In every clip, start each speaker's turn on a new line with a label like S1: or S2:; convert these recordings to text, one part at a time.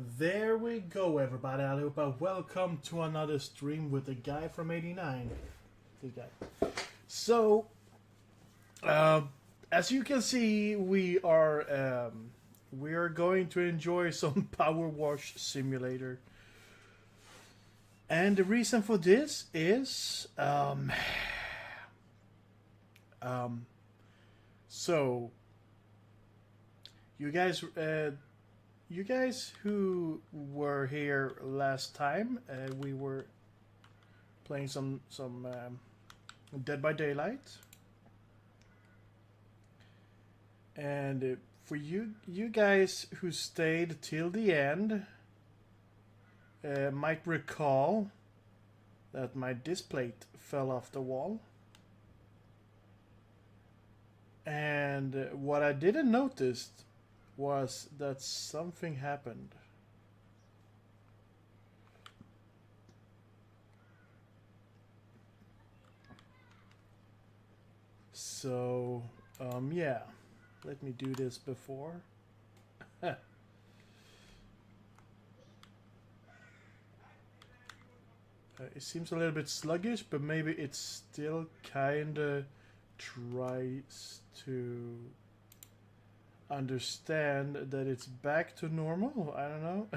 S1: There we go, everybody. Allihopa, welcome to another stream with the guy from '89. This guy. So, as you can see, we are going to enjoy some Power Wash Simulator, and the reason for this is so you guys who were here last time, we were playing some Dead by Daylight, and for you guys who stayed till the end, might recall that my display fell off the wall, and what I didn't notice was that something happened. So, yeah, let me do this before. It seems a little bit sluggish, but maybe it still kinda tries to understand that it's back to normal. I don't know.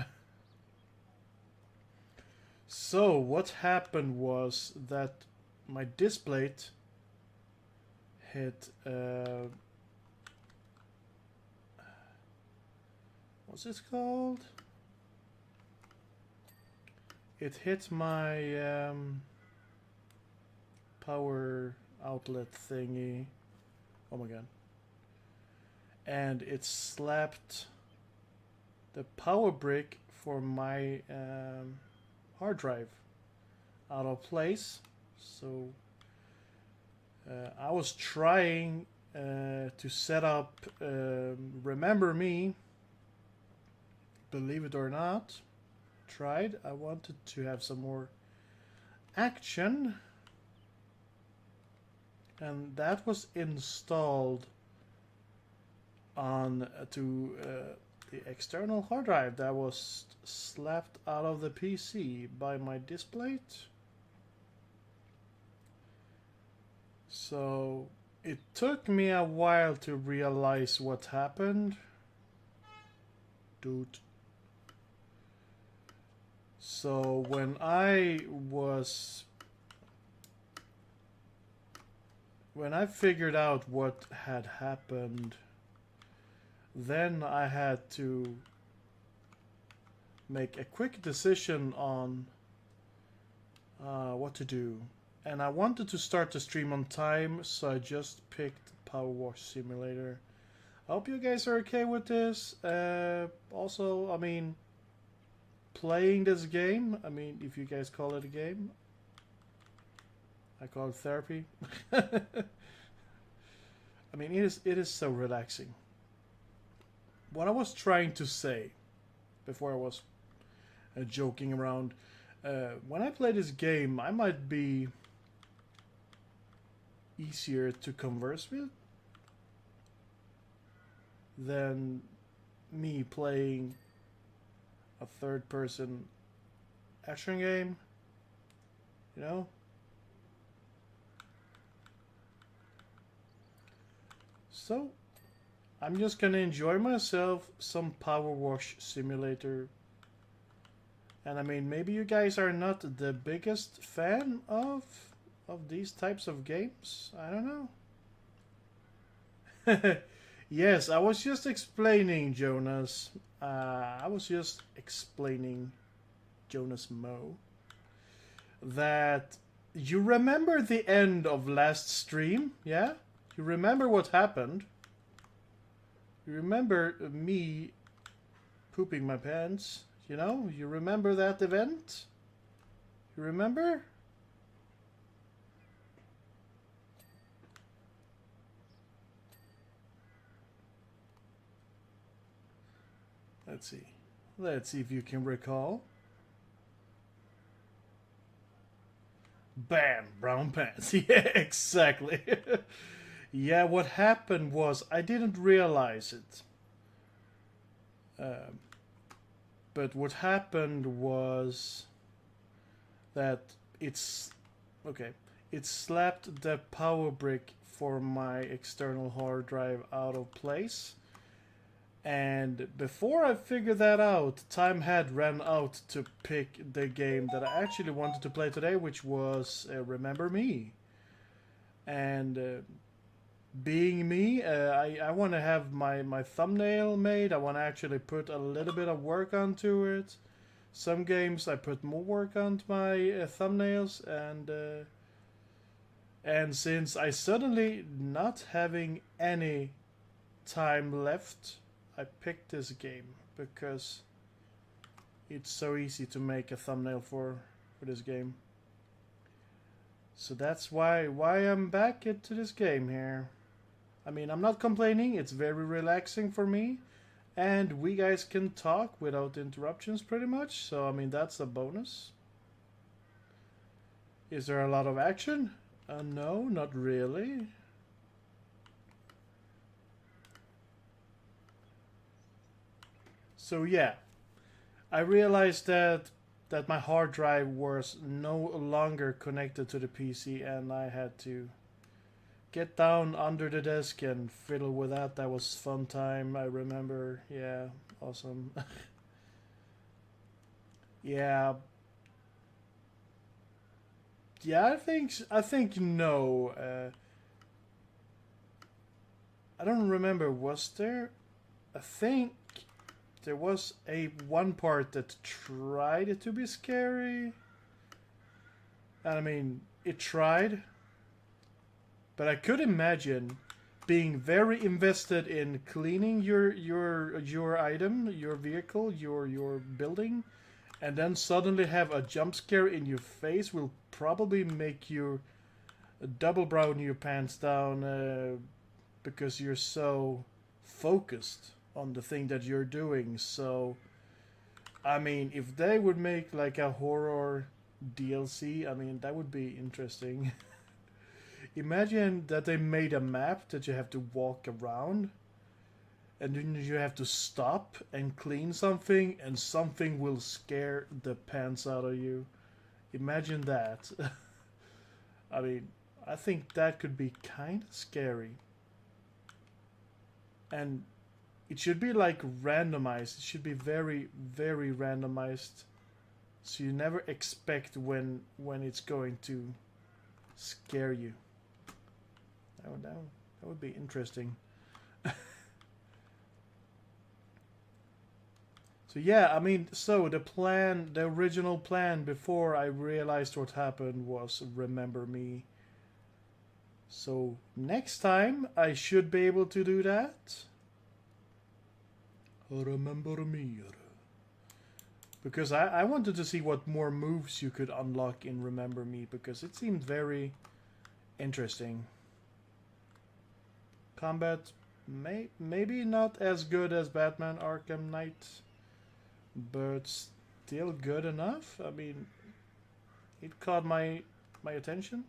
S1: So what happened was that my display hit what's this called? It hit my power outlet thingy. Oh my god. And it slapped the power brick for my hard drive out of place. So I was trying to set up Remember Me. Believe it or not, tried. I wanted to have some more action, and that was installed on to the external hard drive that was slapped out of the PC by my display. So it took me a while to realize what happened. Dude. So when I figured out what had happened, then I had to make a quick decision on what to do. And I wanted to start the stream on time, so I just picked Power Wash Simulator. I hope you guys are okay with this. Also, I mean, playing this game, I mean, if you guys call it a game, I call it therapy. I mean, it is so relaxing. What I was trying to say before I was joking around, when I play this game, I might be easier to converse with than me playing a third-person action game, you know? So I'm just gonna enjoy myself some Power Wash Simulator. And I mean, maybe you guys are not the biggest fan of these types of games. I don't know. Yes, I was just explaining, Jonas. I was just explaining, Jonas Mo, that you remember the end of last stream, yeah? You remember what happened? You remember me pooping my pants, you know? You remember that event? You remember? Let's see. Let's see if you can recall. Bam! Brown pants. Yeah, exactly. Yeah, what happened was I didn't realize it. But what happened was that it slapped the power brick for my external hard drive out of place. And before I figured that out, time had ran out to pick the game that I actually wanted to play today, which was Remember Me. And being me, I want to have my thumbnail made. I want to actually put a little bit of work onto it. Some games I put more work onto my thumbnails, and since I suddenly not having any time left, I picked this game because it's so easy to make a thumbnail for this game. So that's why I'm back into this game here. I mean, I'm not complaining. It's very relaxing for me, and we guys can talk without interruptions pretty much. So I mean, that's a bonus. Is there a lot of action? No, not really. So yeah, I realized that my hard drive was no longer connected to the PC, and I had to get down under the desk and fiddle with that. That was fun time. I remember. Yeah, awesome. Yeah. Yeah, I think no. I don't remember. Was there? I think there was one part that tried to be scary. And I mean, it tried. But I could imagine being very invested in cleaning your item, your vehicle, your building, and then suddenly have a jump scare in your face will probably make you double brown your pants down because you're so focused on the thing that you're doing. So, I mean, if they would make like a horror DLC, I mean, that would be interesting. Imagine that they made a map that you have to walk around, and then you have to stop and clean something, and something will scare the pants out of you. Imagine that. I mean, I think that could be kind of scary. And it should be like randomized. It should be very, very randomized. So you never expect when it's going to scare you. That would be interesting. So yeah, I mean, so the original plan before I realized what happened was Remember Me. So next time I should be able to do that. Remember Me. Because I wanted to see what more moves you could unlock in Remember Me, because it seemed very interesting. Combat maybe not as good as Batman Arkham Knight, but still good enough. I mean, it caught my attention.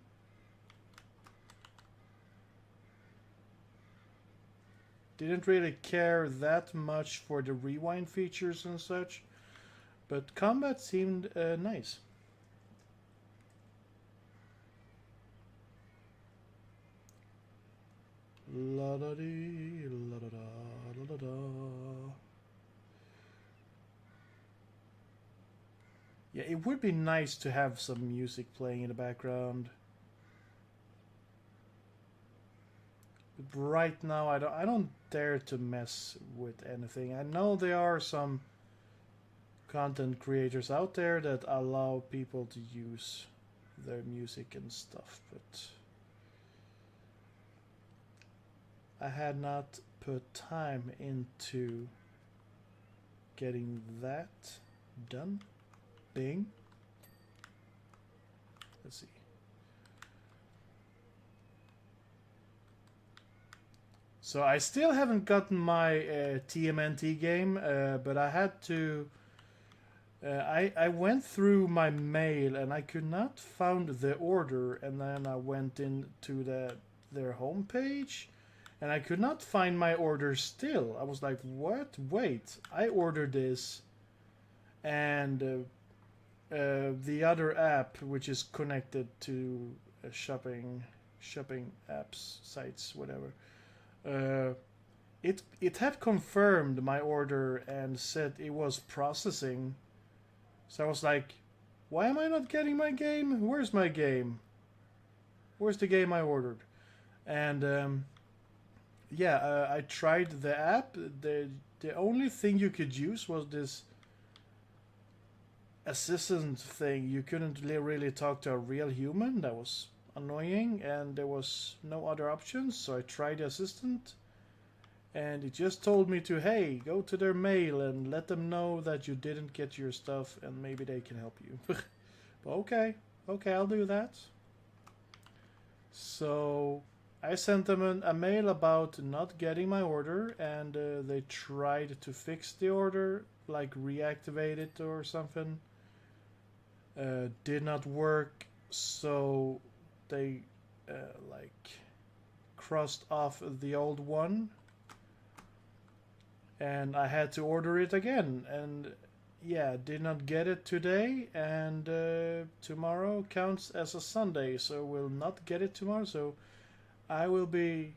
S1: Didn't really care that much for the rewind features and such, but combat seemed nice. La da dee, la da da, la da da. Yeah, it would be nice to have some music playing in the background. But right now, I don't dare to mess with anything. I know there are some content creators out there that allow people to use their music and stuff, but I had not put time into getting that done. Bing. Let's see. So I still haven't gotten my TMNT game, but I had to. I went through my mail and I could not find the order, and then I went into their homepage, and I could not find my order still. I was like, what? Wait, I ordered this and the other app, which is connected to shopping apps, sites, whatever. It had confirmed my order and said it was processing. So I was like, why am I not getting my game? Where's my game? Where's the game I ordered? And yeah, I tried the app. The only thing you could use was this assistant thing. You couldn't really talk to a real human. That was annoying, and there was no other options. So I tried the assistant, and it just told me to, hey, go to their mail and let them know that you didn't get your stuff, and maybe they can help you. But okay, I'll do that. So I sent them a mail about not getting my order, and they tried to fix the order, like reactivate it or something. Did not work, so they like crossed off the old one, and I had to order it again. And yeah, did not get it today, and tomorrow counts as a Sunday, so we'll not get it tomorrow. So I will be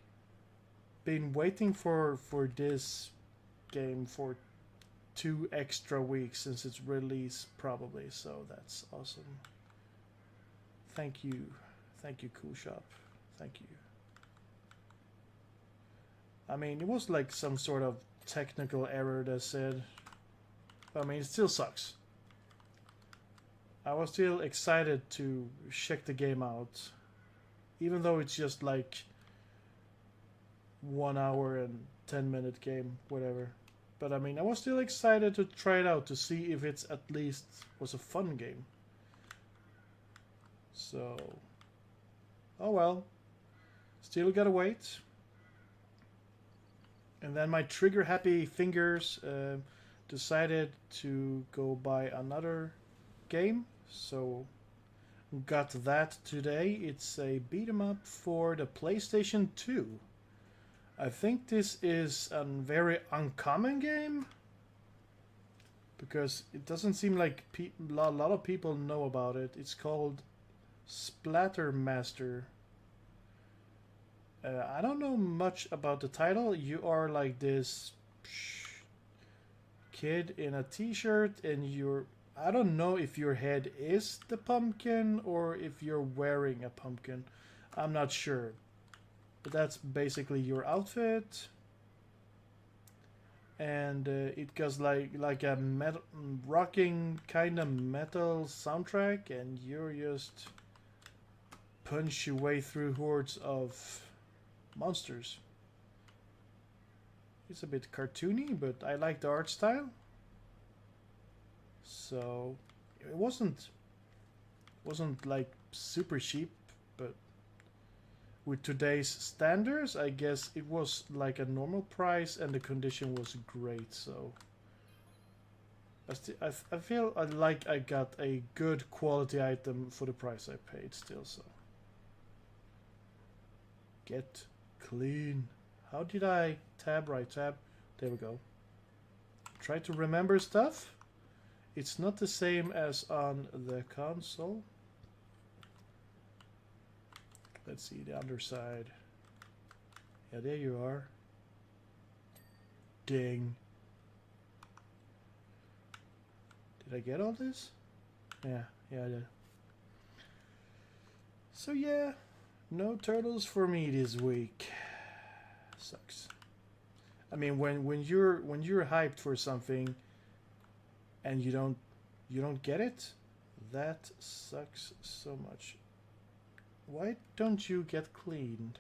S1: been waiting for this game for 2 extra weeks since its release, probably. So that's awesome. Thank you, Cool Shop. Thank you. I mean, it was like some sort of technical error that said. I mean, it still sucks. I was still excited to check the game out, even though it's just like 1 hour and 10-minute game, whatever. But I mean, I was still excited to try it out to see if it's at least was a fun game. So, oh well, still gotta wait. And then my trigger happy fingers decided to go buy another game, so got that today. It's a beat 'em up for the PlayStation 2. I think this is a very uncommon game because it doesn't seem like a lot of people know about it. It's called Splattermaster. I don't know much about the title. You are like this kid in a t-shirt, and I don't know if your head is the pumpkin or if you're wearing a pumpkin. I'm not sure. But that's basically your outfit. And it goes like a metal, rocking kind of metal soundtrack, and you're just punch your way through hordes of monsters. It's a bit cartoony, but I like the art style. So it wasn't like super cheap, but with today's standards, I guess it was like a normal price, and the condition was great. So I feel like I got a good quality item for the price I paid still. So get clean. How did I tab? Right tab. There we go. Try to remember stuff. It's not the same as on the console. Let's see the underside. Yeah, there you are. Ding. Did I get all this? Yeah, I did. So yeah, no turtles for me this week. Sucks. I mean, when you're hyped for something and you don't get it, that sucks so much. Why don't you get cleaned?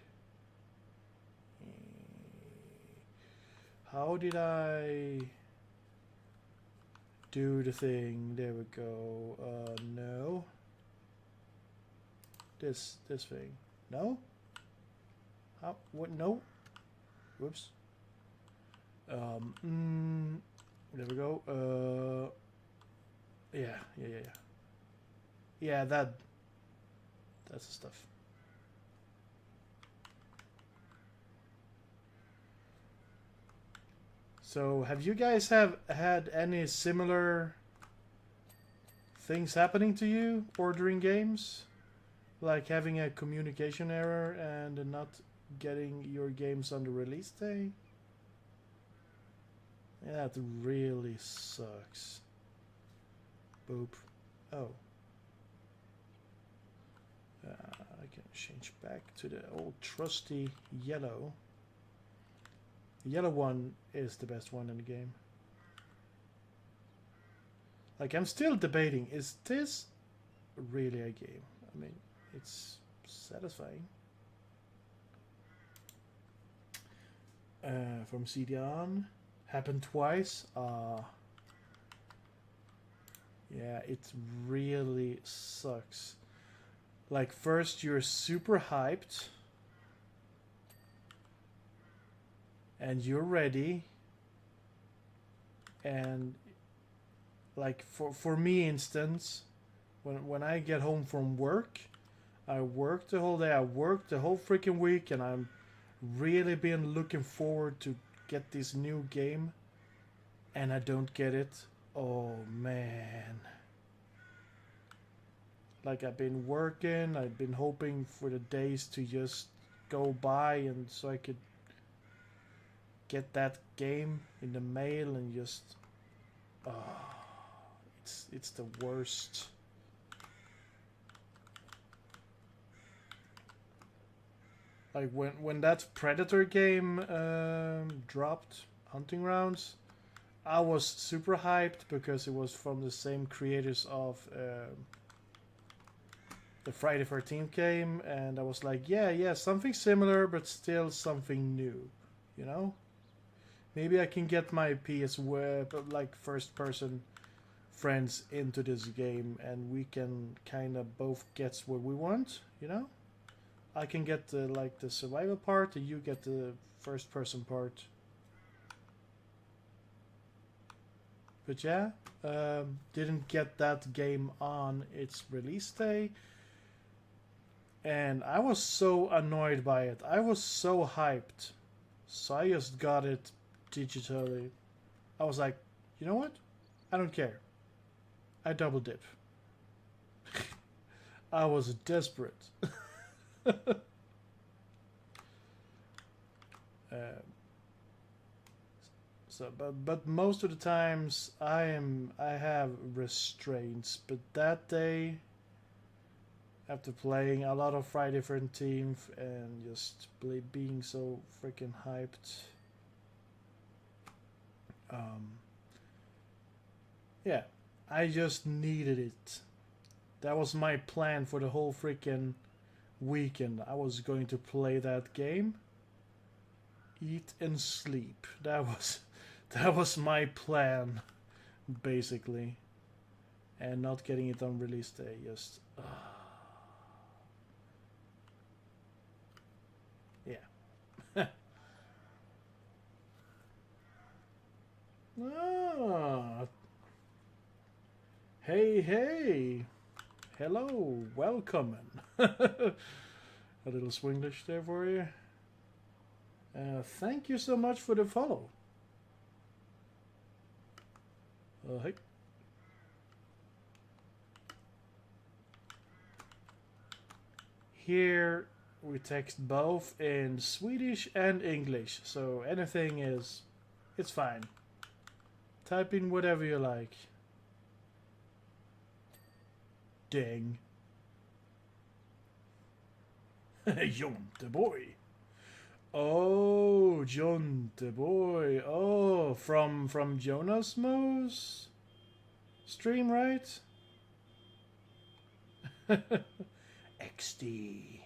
S1: How did I do the thing? There we go. No. This thing. No? How? What? No? Whoops. There we go. Yeah. Yeah, that's the stuff. So, have you guys had any similar things happening to you ordering games, like having a communication error and not getting your games on the release day? Yeah, that really sucks. Boop. Oh. I can change back to the old trusty yellow. The yellow one is the best one in the game. Like, I'm still debating, is this really a game? I mean, it's satisfying. From CD on. Happened twice. Yeah, it really sucks. Like, first you're super hyped. And you're ready. And like for me instance, when I get home from work, I work the whole day, I work the whole freaking week, and I'm really been looking forward to get this new game, and I don't get it. Oh man. Like, I've been working, I've been hoping for the days to just go by and so I could get that game in the mail, and just it's the worst. Like when that Predator game dropped, Hunting Rounds, I was super hyped because it was from the same creators of the Friday 13th game, and I was like, yeah, something similar, but still something new, you know? Maybe I can get my PS Swe, like first-person friends into this game, and we can kind of both get what we want, you know? I can get the survival part, and you get the first-person part. But yeah, didn't get that game on its release day. And I was so annoyed by it. I was so hyped. So I just got it digitally. I was like, you know what? I don't care. I double dip. I was desperate. But most of the times I have restraints. But that day, after playing a lot of Friday 13th and just being so freaking hyped, yeah, I just needed it. That was my plan for the whole freaking weekend. I was going to play that game, eat and sleep. That was my plan, basically. And not getting it on release day, just yeah. Hey, hello, welcome. A little Swedish there for you. Thank you so much for the follow. Hey. Here we text both in Swedish and English, so anything it's fine. Type in whatever you like. Ding. Jonte boy. Oh, Jonte boy. Oh, from Jonas Mo's stream, right? XD.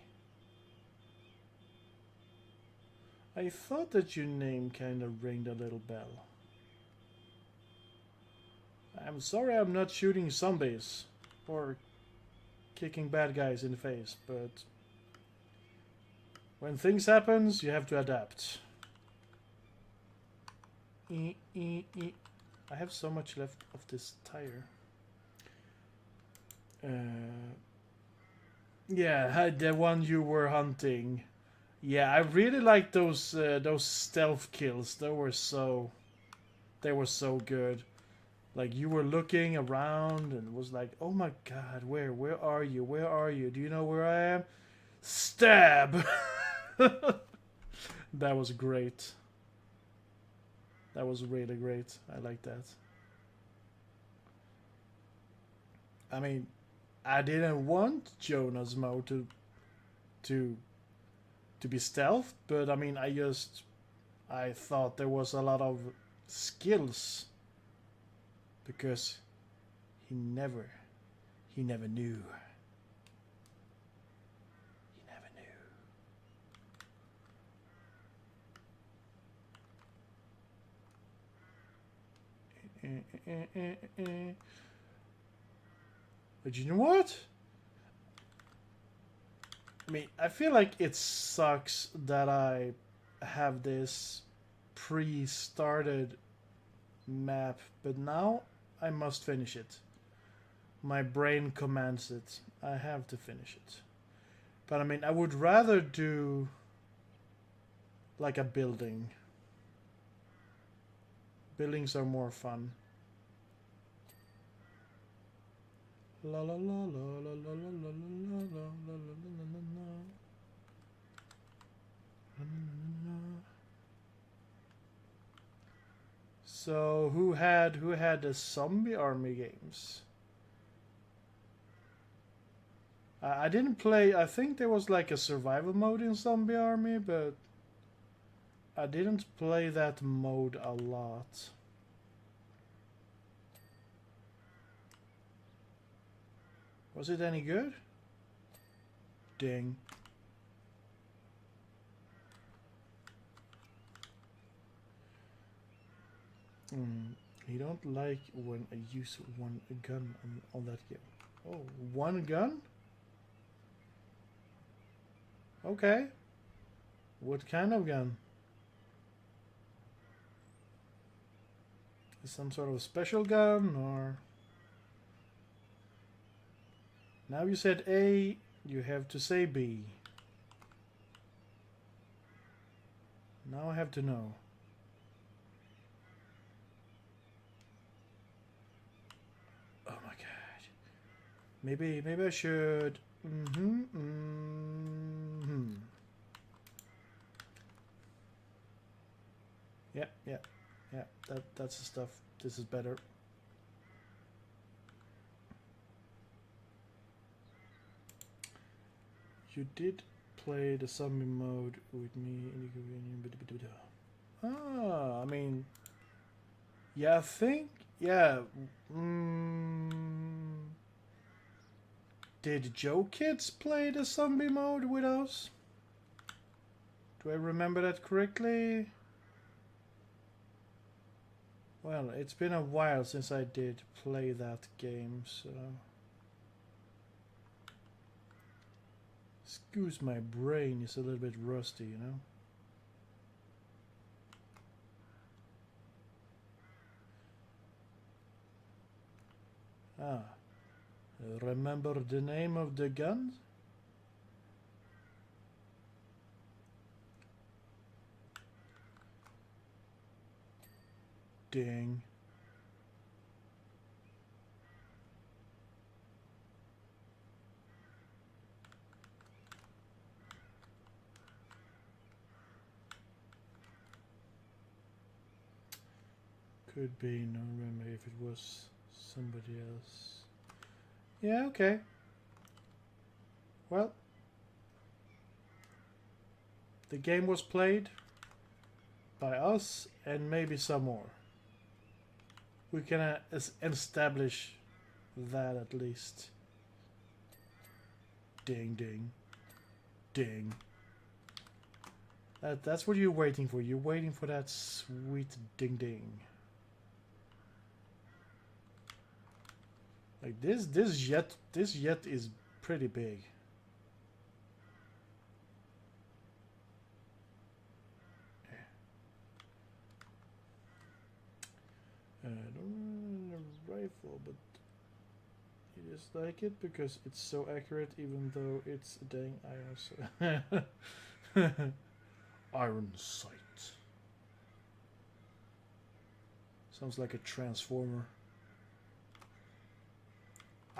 S1: I thought that your name kind of rang a little bell. I'm sorry I'm not shooting zombies or kicking bad guys in the face, but when things happens, you have to adapt. I have so much left of this tire. Yeah, the one you were hunting. Yeah, I really like those stealth kills. They were so good. Like you were looking around and was like, "Oh my God, where are you? Where are you? Do you know where I am?" Stab. That was great. That was really great. I like that. I mean, I didn't want Jonas Mo to to be stealth, but I mean, I thought there was a lot of skills because he never he never knew. He never knew. But you know what? I mean, I feel like it sucks that I have this pre-started map, but now I must finish it. My brain commands it. I have to finish it. But I mean, I would rather do like a building. Buildings are more fun. La la la la la la la la la la la la. So who had the zombie army games? I didn't play. I think there was like a survival mode in Zombie Army, but I didn't play that mode a lot. Was it any good? Ding. You don't like when I use one gun on that game. Oh, one gun? Okay. What kind of gun? Is some sort of special gun or... Now you said A, you have to say B. Now I have to know. Oh my god. Maybe I should... Yeah. That's the stuff. This is better. You did play the zombie mode with me in the I mean, yeah, I think, yeah. Did Joe Kids play the zombie mode with us? Do I remember that correctly? Well, it's been a while since I did play that game, so... Excuse my brain, it's a little bit rusty, you know? Remember the name of the gun? Ding. Could be, no, remember if it was somebody else. Yeah, okay. Well, the game was played by us and maybe some more. We can establish that at least. Ding, ding, ding. That's what you're waiting for. You're waiting for that sweet ding ding. Like this jet is pretty big. I don't know a rifle, but I just like it because it's so accurate, even though it's a dang iron. Iron sight. Sounds like a transformer.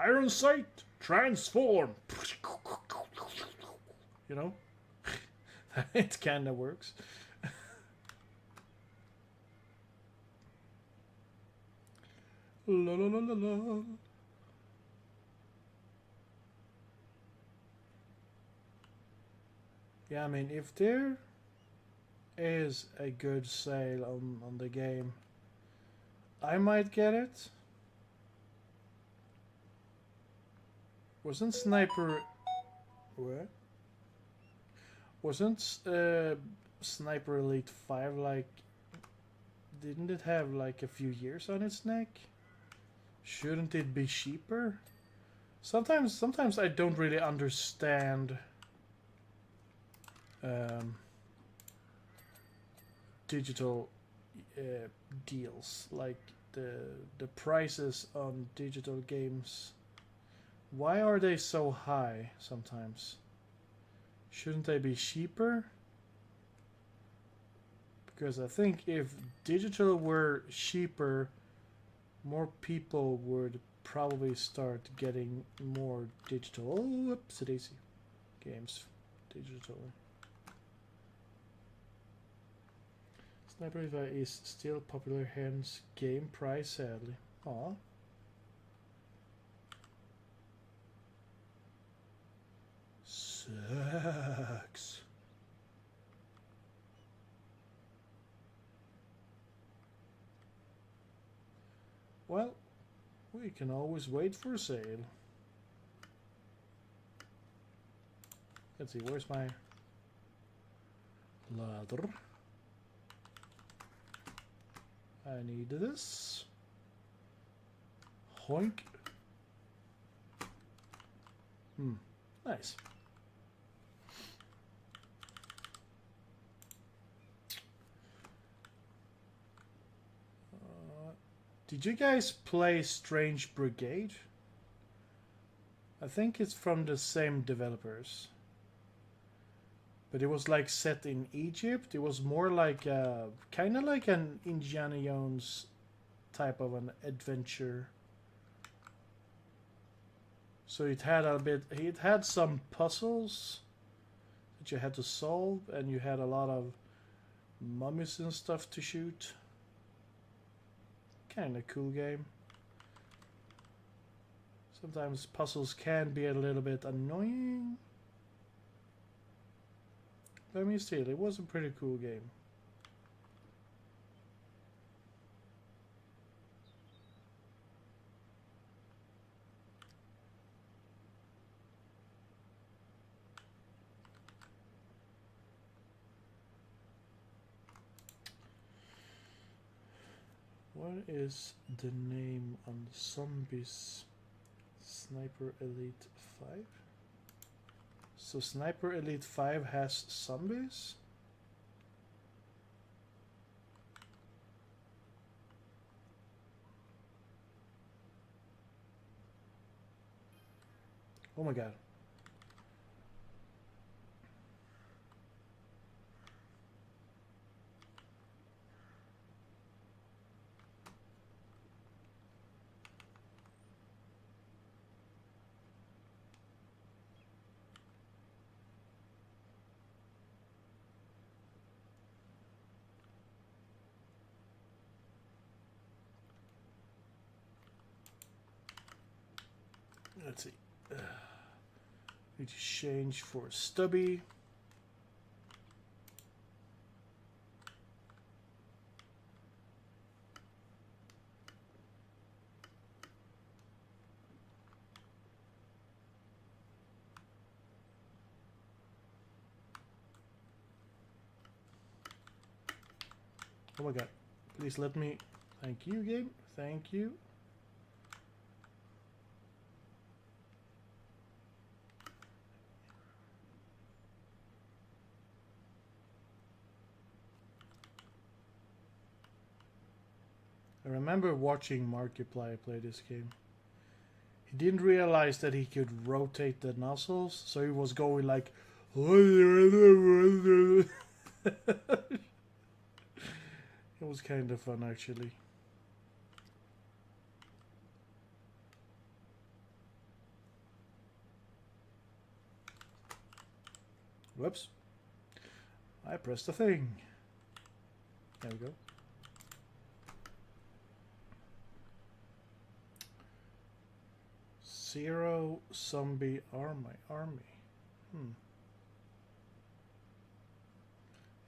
S1: Iron sight, transform. You know, it kind of works. La la la la la. Yeah, I mean, if there is a good sale on the game, I might get it. Wasn't Sniper... What? Wasn't Sniper Elite 5 like... Didn't it have like a few years on its neck? Shouldn't it be cheaper? Sometimes I don't really understand digital deals, like the prices on digital games. Why are they so high sometimes? Shouldn't they be cheaper? Because I think if digital were cheaper, more people would probably start getting more digital daisy games digitally. Sniper is still popular, hence game price sadly. Aw. Sucks. Well, we can always wait for a sale. Let's see, where's my ladder? I need this. Hoink. Nice. Did you guys play Strange Brigade? I think it's from the same developers. But it was like set in Egypt. It was more like kind of like an Indiana Jones type of an adventure. So it had some puzzles that you had to solve, and you had a lot of mummies and stuff to shoot. Kind of cool game. Sometimes puzzles can be a little bit annoying. But I mean, still, it was a pretty cool game. What is the name on the zombies? Sniper Elite 5? So Sniper Elite 5 has zombies? Oh my god. Let's see. Need to change for stubby. Oh my god. Please let me. Thank you, game. Thank you. I remember watching Markiplier play this game. He didn't realize that he could rotate the nozzles, so he was going like... It was kind of fun, actually. Whoops. I pressed the thing. There we go. Zero zombie army.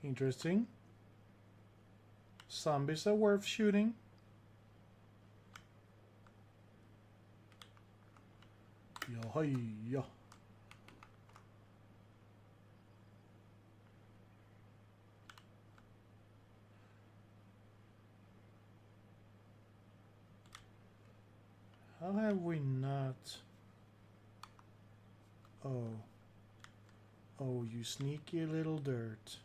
S1: Interesting. Zombies are worth shooting. Yeah. How have we not? Oh, you sneaky little dirt.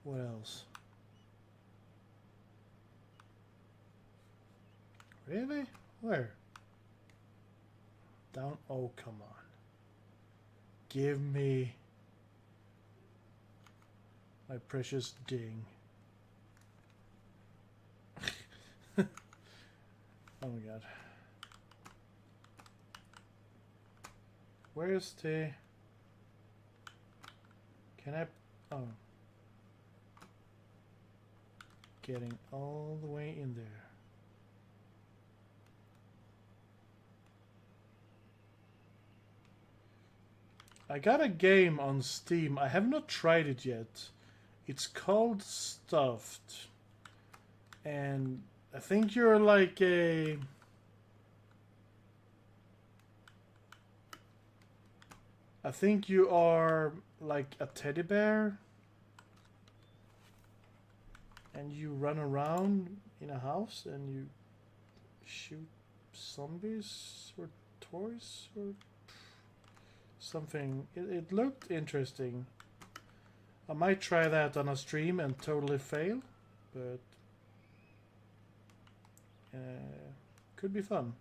S1: What else? Really? Where? Down? Oh, come on. Give me my precious ding. Oh my god. Where's the... Can I... Oh. Getting all the way in there. I got a game on Steam. I have not tried it yet. It's called Stuffed. And I think you're like a... I think you are like a teddy bear. And you run around in a house and you shoot zombies or toys or something. It looked interesting. I might try that on a stream and totally fail, but could be fun.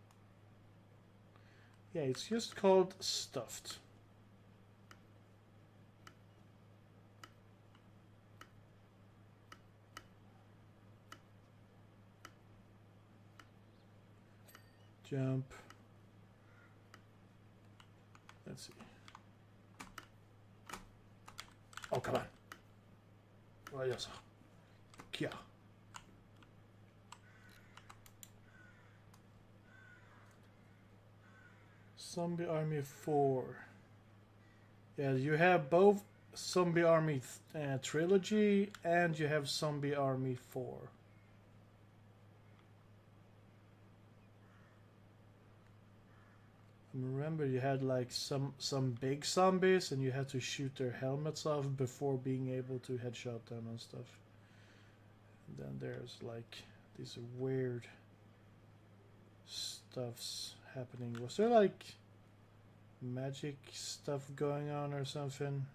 S1: Yeah, it's just called Stuffed. Jump. Let's see. Oh, come on. Oh, yes. Kia. Zombie Army 4. Yeah, you have both Zombie Army Trilogy and you have Zombie Army 4. Remember, you had like some big zombies and you had to shoot their helmets off before being able to headshot them and stuff. And then there's like these weird stuffs happening. Was there like magic stuff going on or something?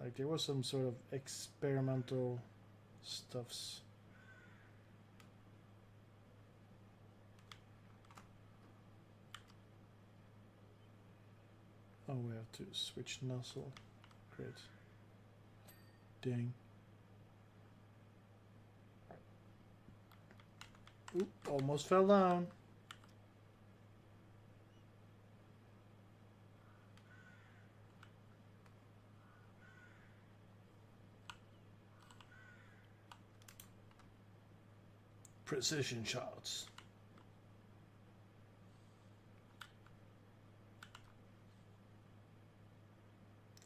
S1: Like there was some sort of experimental stuffs. Oh, we have to switch nozzle. Great. Dang. Oop, almost fell down. Precision shots.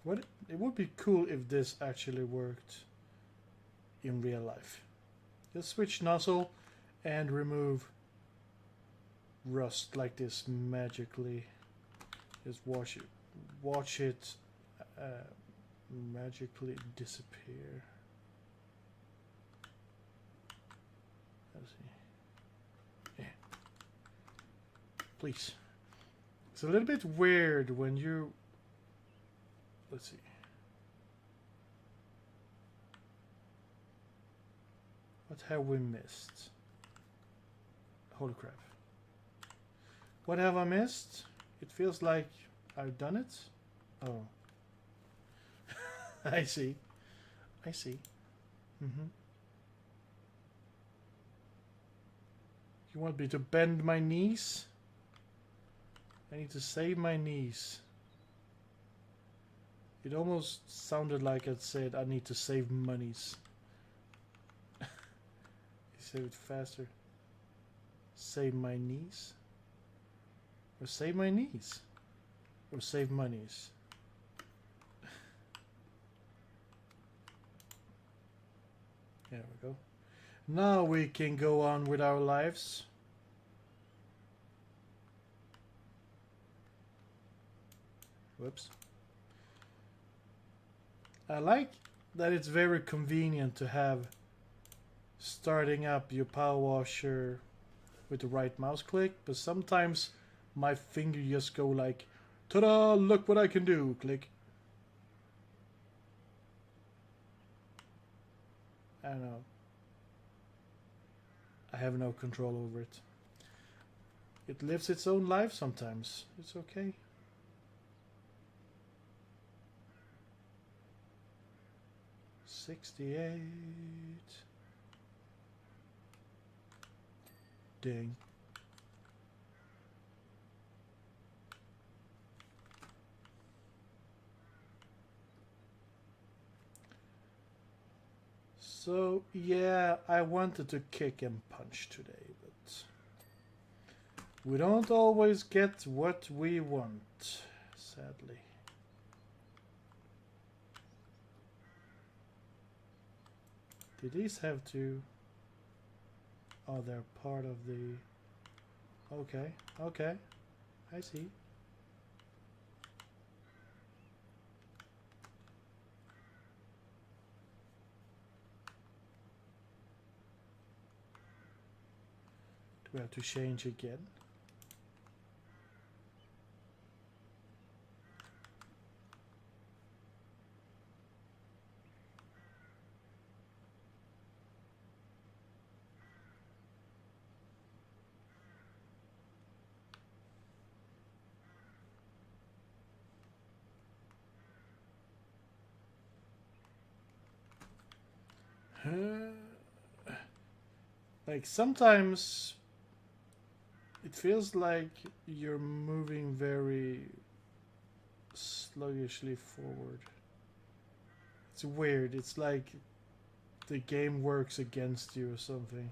S1: What it would be cool if this actually worked in real life. Just switch nozzle and remove rust like this magically. Just watch it magically disappear. Let's see. Yeah. Please. It's a little bit weird when you... Let's see. What have we missed? Holy crap. What have I missed? It feels like I've done it. Oh. I see. I see. You want me to bend my knees? I need to save my knees. It almost sounded like it said I need to save monies. Say it faster. Save my knees? Or save my knees? Or save monies? There we go. Now we can go on with our lives. Whoops. I like that it's very convenient to have starting up your power washer with the right mouse click, but sometimes my finger just go like, ta-da, look what I can do, click. I don't know. I have no control over it. It lives its own life sometimes. It's okay. $68. Dang. So, yeah, I wanted to kick and punch today, but we don't always get what we want, sadly. Did these have to... Oh, they're part of the... Okay, okay, I see. Do we have to change again? Like sometimes it feels like you're moving very sluggishly forward. It's weird. It's like the game works against you or something.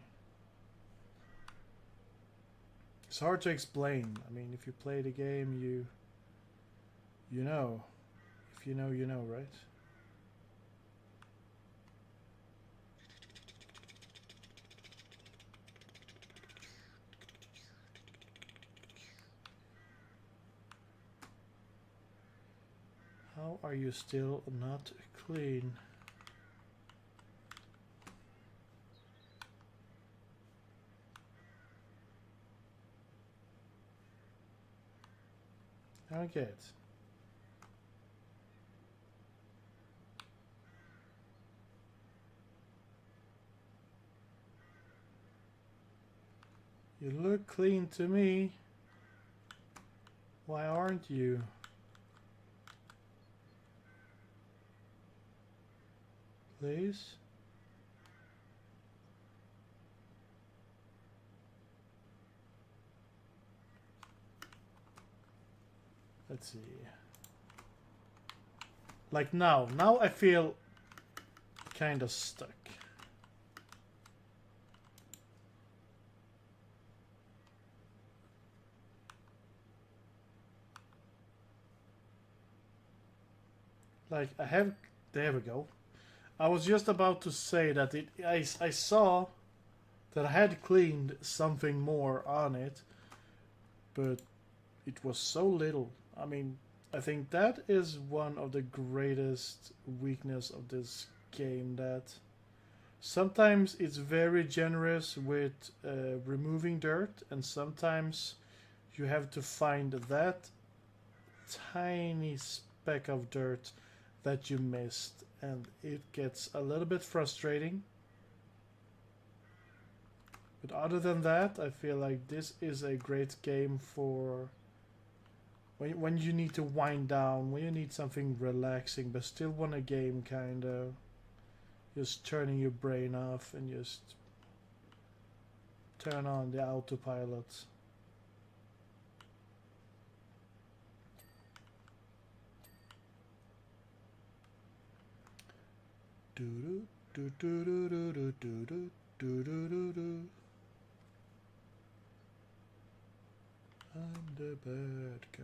S1: It's hard to explain. I mean, if you play the game, you know. If you know, you know, right? How are you still not clean? I don't get it. You look clean to me. Why aren't you? Please? Let's see. Like now I feel kind of stuck. Like I have, there we go. I was just about to say that I saw that I had cleaned something more on it, but it was so little. I mean, I think that is one of the greatest weakness of this game, that sometimes it's very generous with removing dirt, and sometimes you have to find that tiny speck of dirt that you missed, and it gets a little bit frustrating. But other than that, I feel like this is a great game for when you need to wind down, when you need something relaxing but still want a game, kind of just turning your brain off and just turn on the autopilot. Do do do do do do do do do do do do. I'm the bad guy.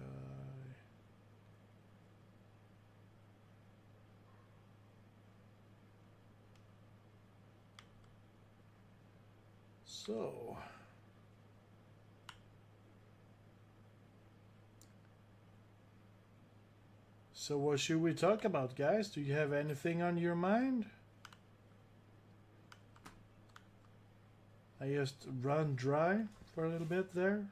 S1: So what should we talk about, guys? Do you have anything on your mind? I just run dry for a little bit there.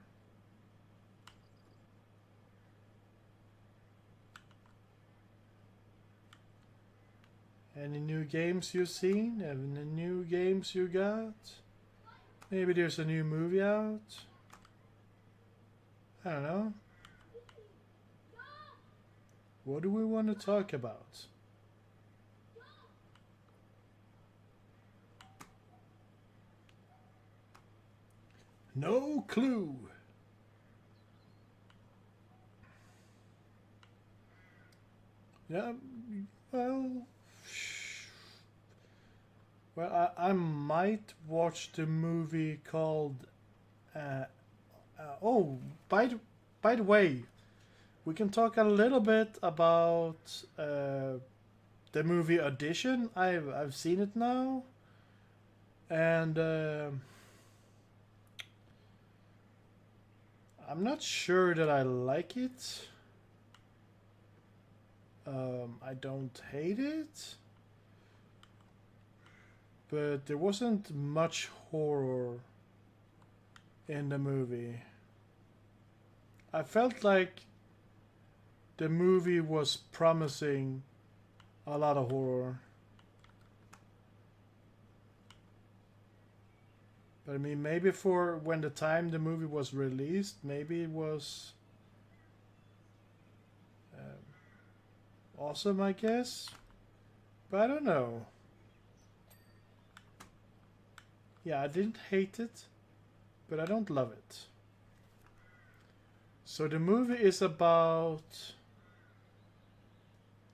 S1: Any new games you've seen? Any new games you got? Maybe there's a new movie out? I don't know. What do we want to talk about? No clue. Yeah, well, I might watch the movie called. Oh, by the way, we can talk a little bit about the movie Audition. I've seen it now, and I'm not sure that I like it. I don't hate it, but there wasn't much horror in the movie. I felt like the movie was promising a lot of horror. But I mean, maybe for when the time the movie was released, maybe it was awesome, I guess. But I don't know. Yeah, I didn't hate it, but I don't love it. So the movie is about...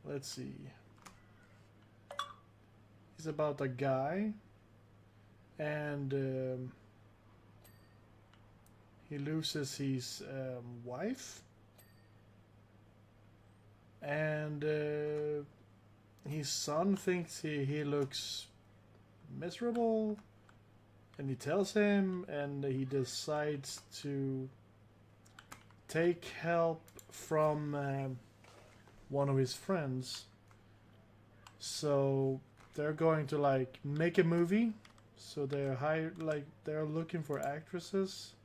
S1: Let's see. It's about a guy, and he loses his wife, and his son thinks he looks miserable, and he tells him, and he decides to take help from one of his friends. So they're going to like make a movie. So they're looking for actresses,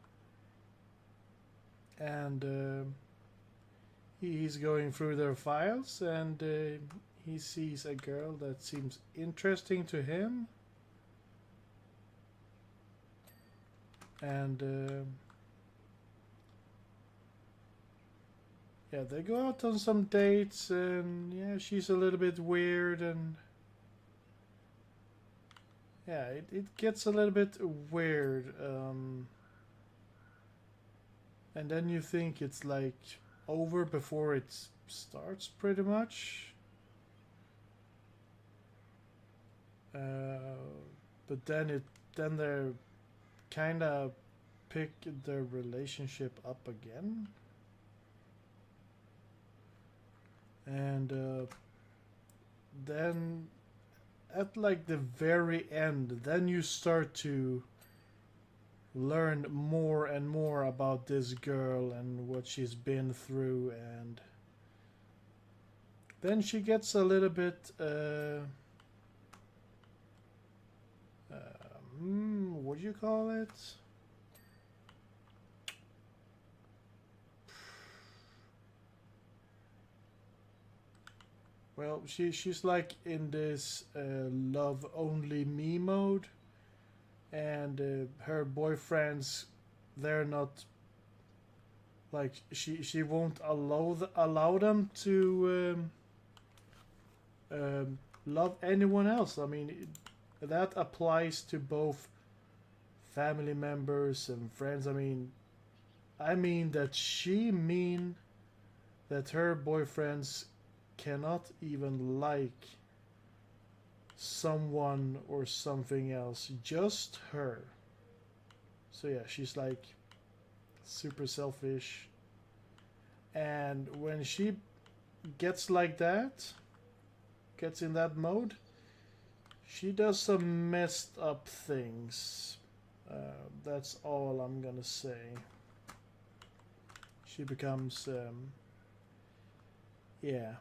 S1: and he's going through their files, and he sees a girl that seems interesting to him, and yeah, they go out on some dates, and yeah, she's a little bit weird, and yeah, it gets a little bit weird, and then you think it's like over before it starts, pretty much. But then they're kind of pick their relationship up again. And then at like the very end, then you start to learn more and more about this girl and what she's been through, and then she gets a little bit what do you call it? Well, she's like in this love only me mode, and her boyfriends, they're not like she won't allow them to love anyone else. I mean, that applies to both family members and friends. I mean that she mean that her boyfriends cannot even like someone or something else, just her. So yeah, she's like super selfish. And when she gets like that, gets in that mode, she does some messed up things. That's all I'm gonna say. She becomes, yeah.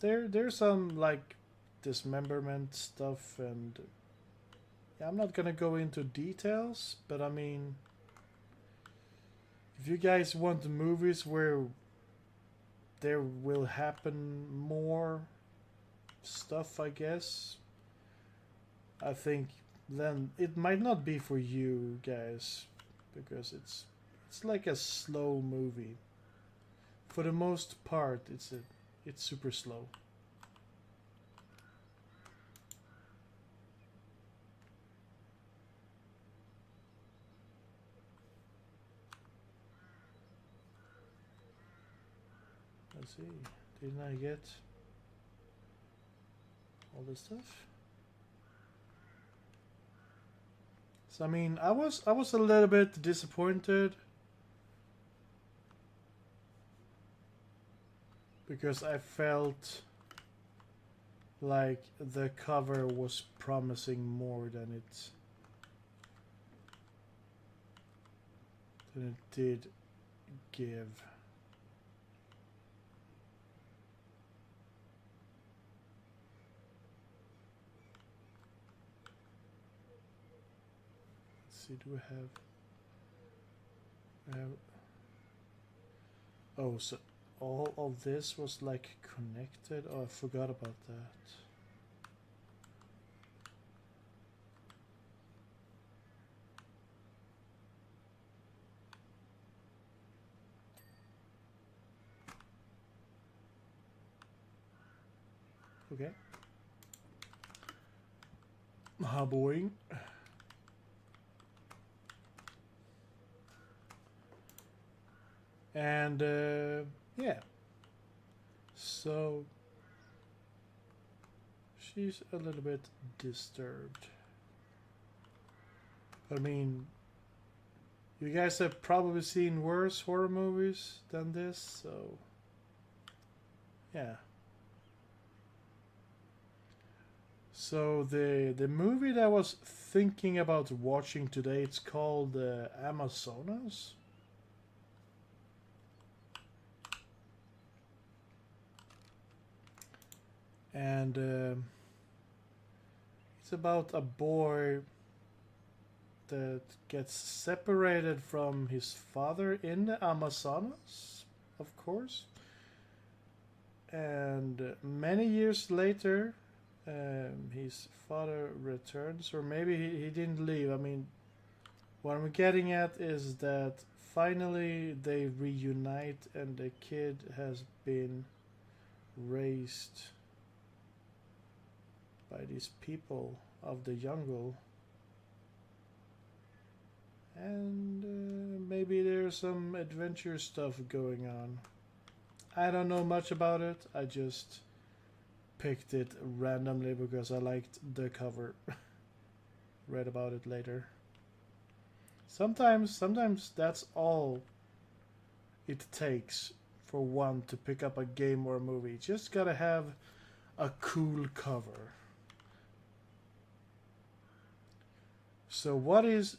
S1: There's some like dismemberment stuff, and yeah, I'm not gonna go into details, but I mean, if you guys want movies where there will happen more stuff, I guess, I think then it might not be for you guys, because it's like a slow movie. For the most part, it's super slow. Let's see. Didn't I get all this stuff? So I mean, I was a little bit disappointed because I felt like the cover was promising more than it did give. Let's see, do I have oh, so all of this was like connected? Oh, I forgot about that. Okay. Boing. And yeah, so she's a little bit disturbed. I mean, you guys have probably seen worse horror movies than this, so yeah. So the movie that I was thinking about watching today, it's called Amazonas. And it's about a boy that gets separated from his father in the Amazonas, of course. And many years later, his father returns, or maybe he didn't leave. I mean, what I'm getting at is that finally they reunite, and the kid has been raised by these people of the jungle, and maybe there's some adventure stuff going on. I don't know much about it. I just picked it randomly because I liked the cover. Read about it later. Sometimes that's all it takes for one to pick up a game or a movie. Just gotta have a cool cover. So what is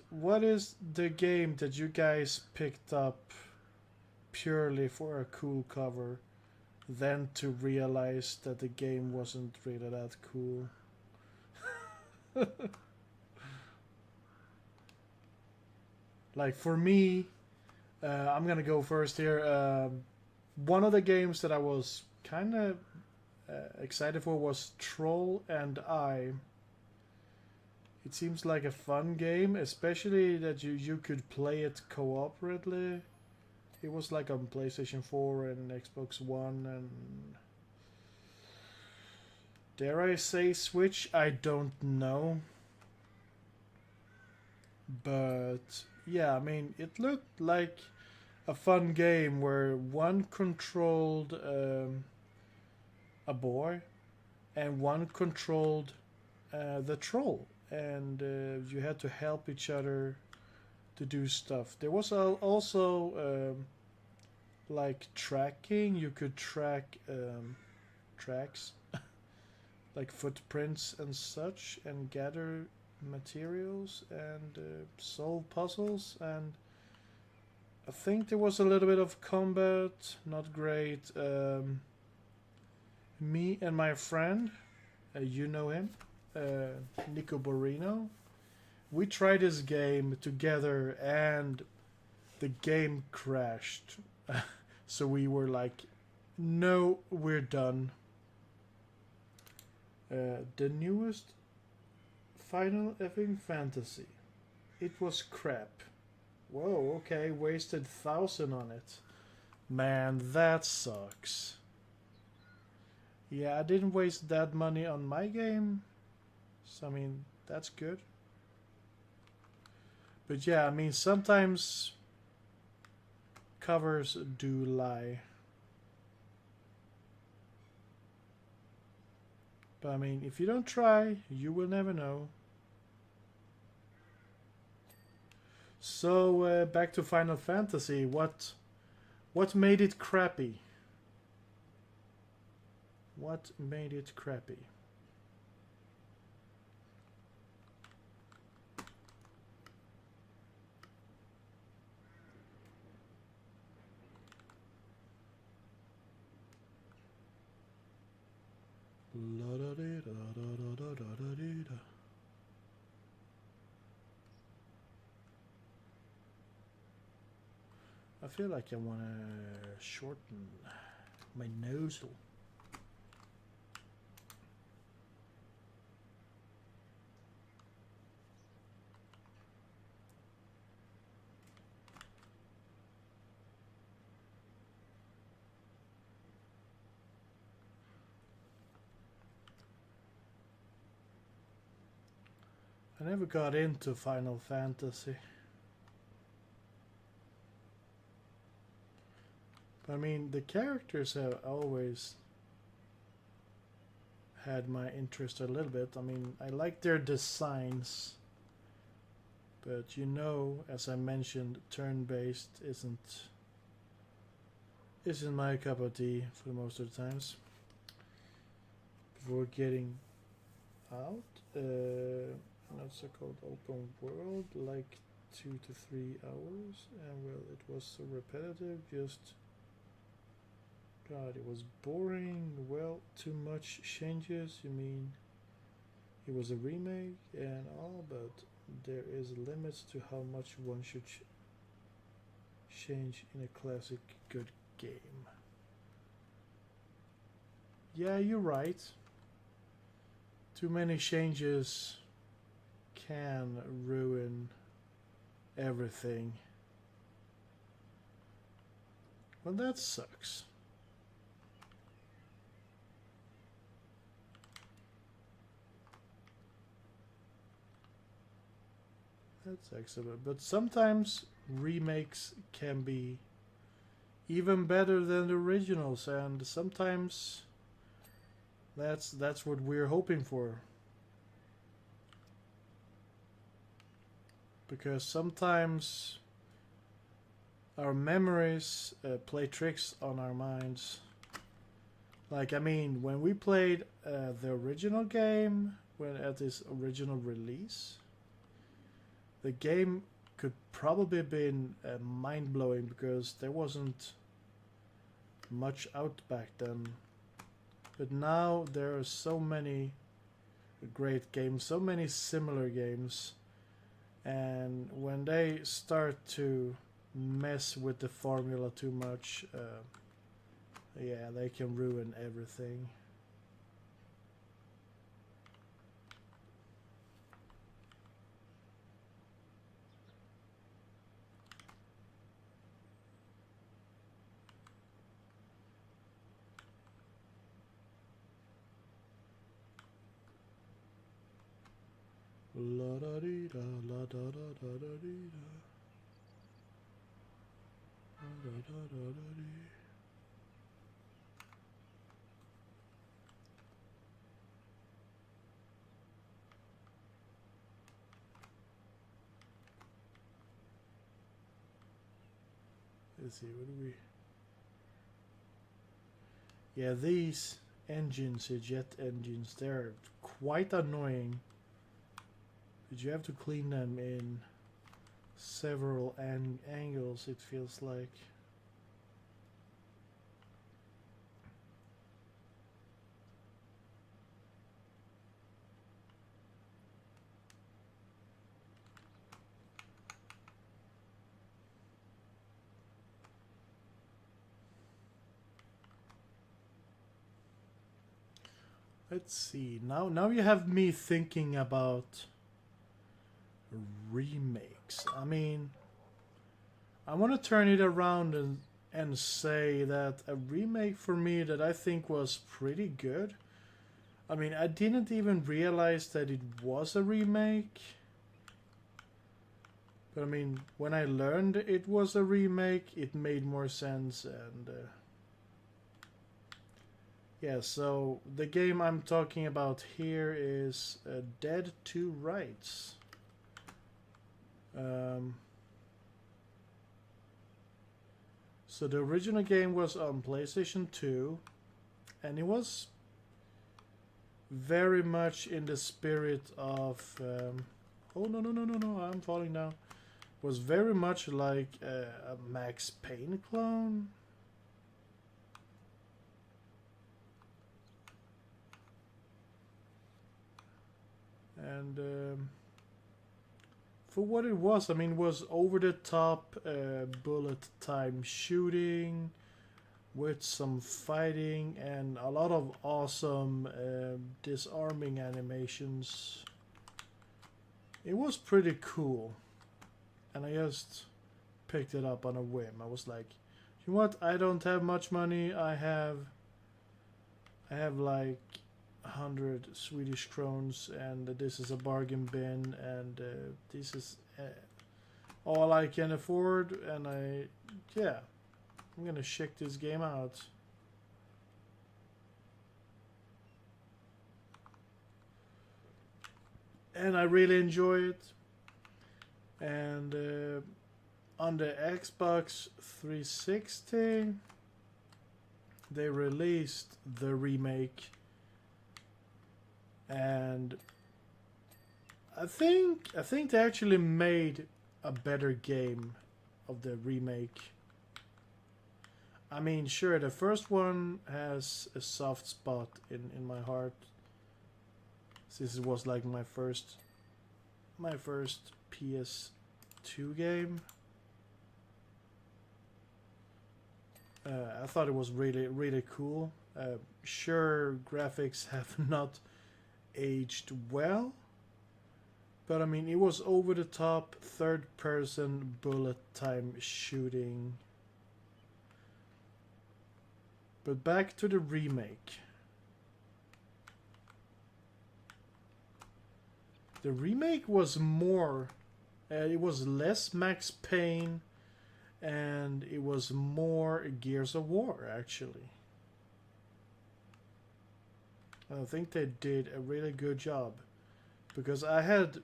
S1: the game that you guys picked up purely for a cool cover, then to realize that the game wasn't really that cool? Like for me, I'm gonna go first here. One of the games that I was kind of excited for was Troll and I. It seems like a fun game, especially that you could play it cooperatively. It was like on PlayStation 4 and Xbox One, and Dare I say Switch? I don't know. But yeah, I mean, it looked like a fun game where one controlled a boy and one controlled the troll, and you had to help each other to do stuff. There was also like tracking. You could track tracks like footprints and such, and gather materials and solve puzzles. And I think there was a little bit of combat, not great. Me and my friend, you know him, Nico Borino, we tried this game together and the game crashed. So we were like, no, we're done. The newest Final Effing Fantasy. It was crap. Whoa, okay, wasted 1,000 on it. Man, that sucks. Yeah, I didn't waste that money on my game. So, I mean, that's good. But yeah, I mean, sometimes covers do lie. But I mean, if you don't try, you will never know. So back to Final Fantasy. What made it crappy? What made it crappy? I feel like I want to shorten my nozzle. I never got into Final Fantasy. But I mean, the characters have always had my interest a little bit. I mean, I like their designs. But you know, as I mentioned, turn-based isn't my cup of tea for most of the times. Before getting out, not so called open world, like 2 to 3 hours, and well, it was so repetitive. Just God, it was boring. Well, too much changes. You mean it was a remake and all, but there is limits to how much one should change in a classic good game. Yeah, you're right. Too many changes can ruin everything. Well, that sucks. That's excellent. But sometimes remakes can be even better than the originals, and sometimes that's what we're hoping for. Because sometimes our memories play tricks on our minds. Like, I mean, when we played the original game, when at its original release, the game could probably have been mind-blowing because there wasn't much out back then. But now there are so many great games, so many similar games, and when they start to mess with the formula too much, yeah, they can ruin everything. La da dee da, la da da da da dee da. La da da da da dee. Let's see, what do we... Yeah, these engines, jet engines, they're quite annoying. But you have to clean them in several angles, it feels like. Let's see. Now you have me thinking about remakes. I mean, I want to turn it around and say that a remake for me that I think was pretty good. I mean, I didn't even realize that it was a remake. But I mean, when I learned it was a remake, it made more sense. And yeah, so the game I'm talking about here is Dead to Rights. So the original game was on PlayStation 2, and it was very much in the spirit of oh no, I'm falling down. Was very much like a Max Payne clone. And for what it was, I mean, it was over the top bullet time shooting with some fighting and a lot of awesome disarming animations. It was pretty cool, and I just picked it up on a whim. I was like, you know what? I don't have much money. I have like 100 Swedish crowns, and this is a bargain bin, and this is all I can afford, and I'm gonna check this game out. And I really enjoy it. And on the Xbox 360 they released the remake, and I think they actually made a better game of the remake. I mean, sure, the first one has a soft spot in my heart, since it was like my first PS2 game. I thought it was really cool. Sure, graphics have not aged well, but I mean, it was over the top third person bullet time shooting. But back to the remake. The remake was more, it was less Max Payne, and it was more Gears of War, actually. I think they did a really good job, because I had,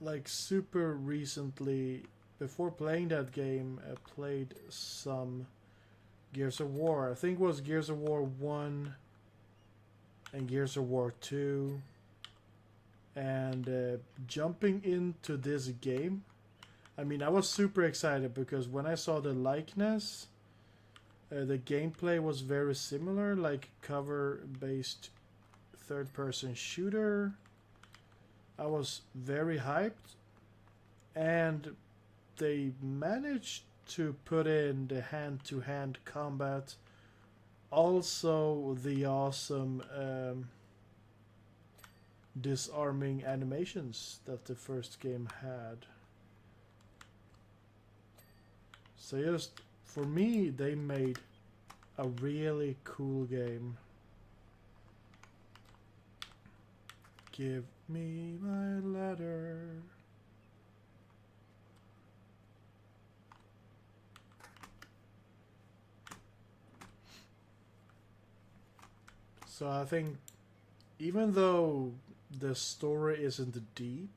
S1: like, super recently, before playing that game, I played some Gears of War. I think it was Gears of War 1 and Gears of War 2. And jumping into this game, I mean, I was super excited, because when I saw the likeness, the gameplay was very similar, like cover-based third-person shooter. I was very hyped, and they managed to put in the hand-to-hand combat, also the awesome disarming animations that the first game had. So just, for me, they made a really cool game. Give me my ladder. So I think even though the story isn't deep,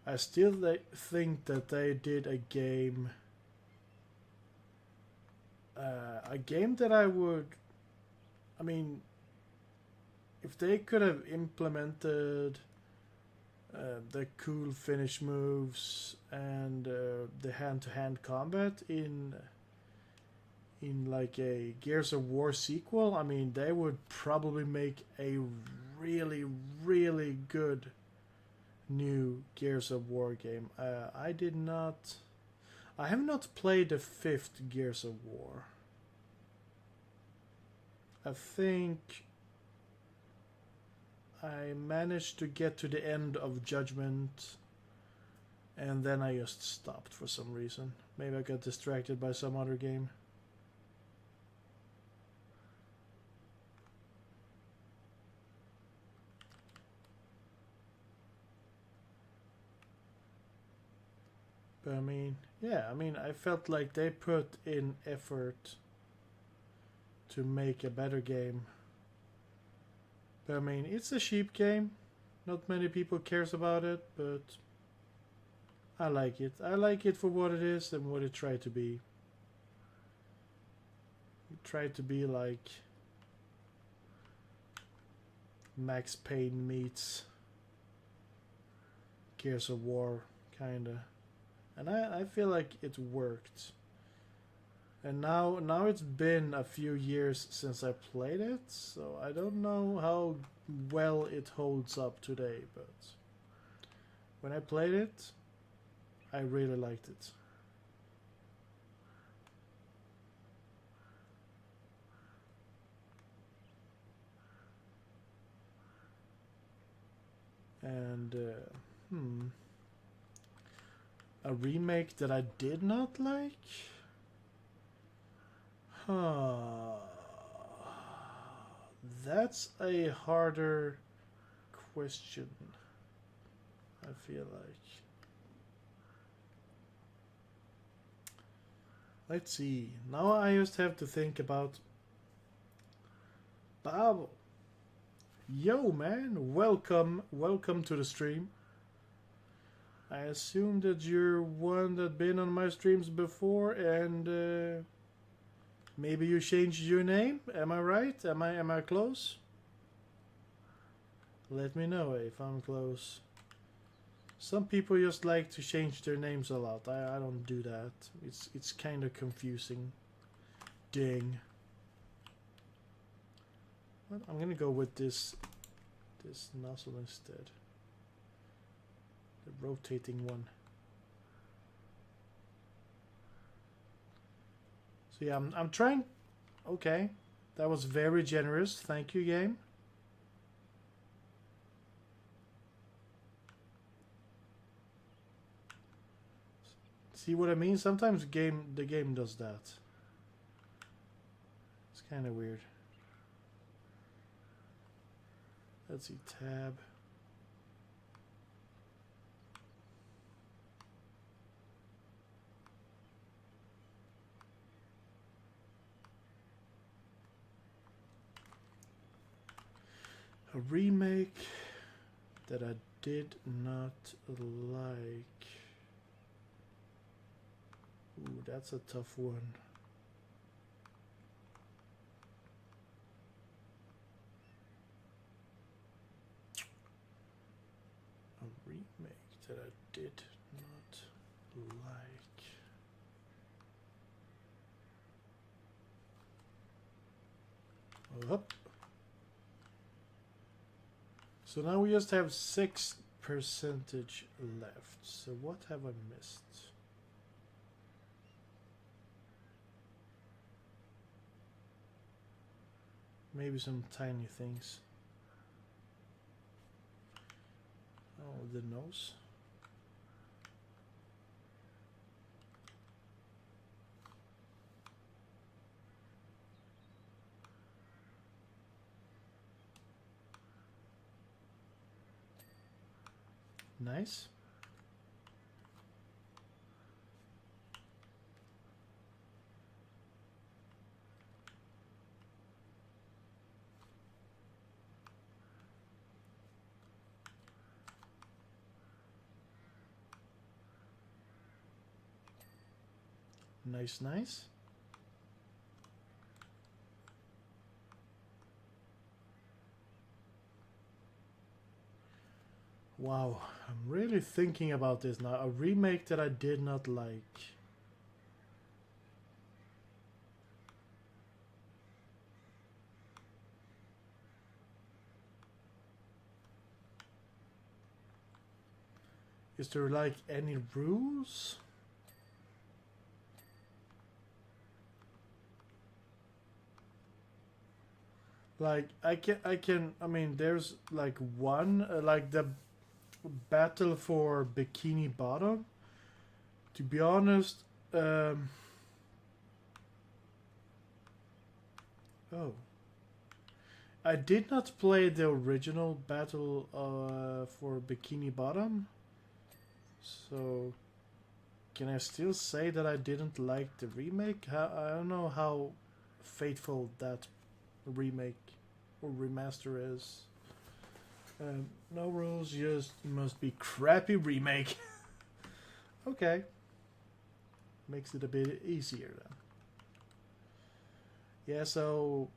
S1: I still think that they did a game that I would, I mean, if they could have implemented the cool finish moves and the hand-to-hand combat in like a Gears of War sequel, I mean, they would probably make a really, really good new Gears of War game. I have not played the 5th Gears of War. I think I managed to get to the end of Judgment, and then I just stopped for some reason. Maybe I got distracted by some other game. But I mean, yeah, I mean, I felt like they put in effort to make a better game. But I mean, it's a cheap game. Not many people cares about it, but I like it. I like it for what it is and what it tried to be. It tried to be like Max Payne meets Gears of War, kinda. And I feel like it worked. And now it's been a few years since I played it, so I don't know how well it holds up today, but when I played it, I really liked it. And a remake that I did not like? Huh. That's a harder question, I feel like. Let's see. Now I just have to think about Babel. Yo, man, welcome to the stream. I assume that you're one that been on my streams before, and maybe you changed your name. Am I right? Am I close? Let me know if I'm close. Some people just like to change their names a lot. I don't do that. It's kind of confusing. Ding. Well, I'm gonna go with this nozzle instead. The rotating one. So yeah, I'm trying. Okay, that was very generous. Thank you, game. See what I mean? Sometimes the game does that. It's kind of weird. Let's see, tab. A remake that I did not like. Ooh, that's a tough one. A remake that I did not like. Oh. So now we just have 6% left. So what have I missed? Maybe some tiny things. Oh, the nose. Nice. Nice, nice. Wow, I'm really thinking about this now. A remake that I did not like. Is there like any rules? Like I mean there's like one like the battle for Bikini Bottom. To be honest, oh, I did not play the original battle for Bikini Bottom. So can I still say that I didn't like the remake? I don't know how faithful that remake or remaster is. No rules, just must be crappy remake. Okay. Makes it a bit easier then. Yeah, so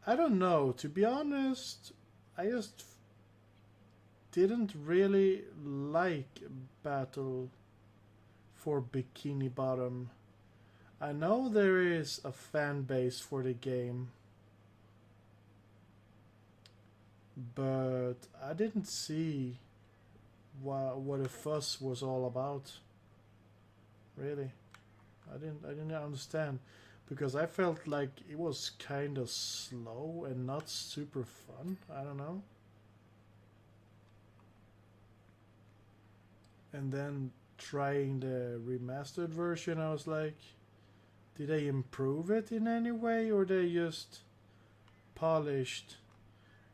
S1: I don't know. To be honest, I just didn't really like Battle for Bikini Bottom. I know there is a fan base for the game, but I didn't see what the fuss was all about. Really, I didn't understand, because I felt like it was kind of slow and not super fun. I don't know. And then trying the remastered version, I was like, did they improve it in any way, or they just polished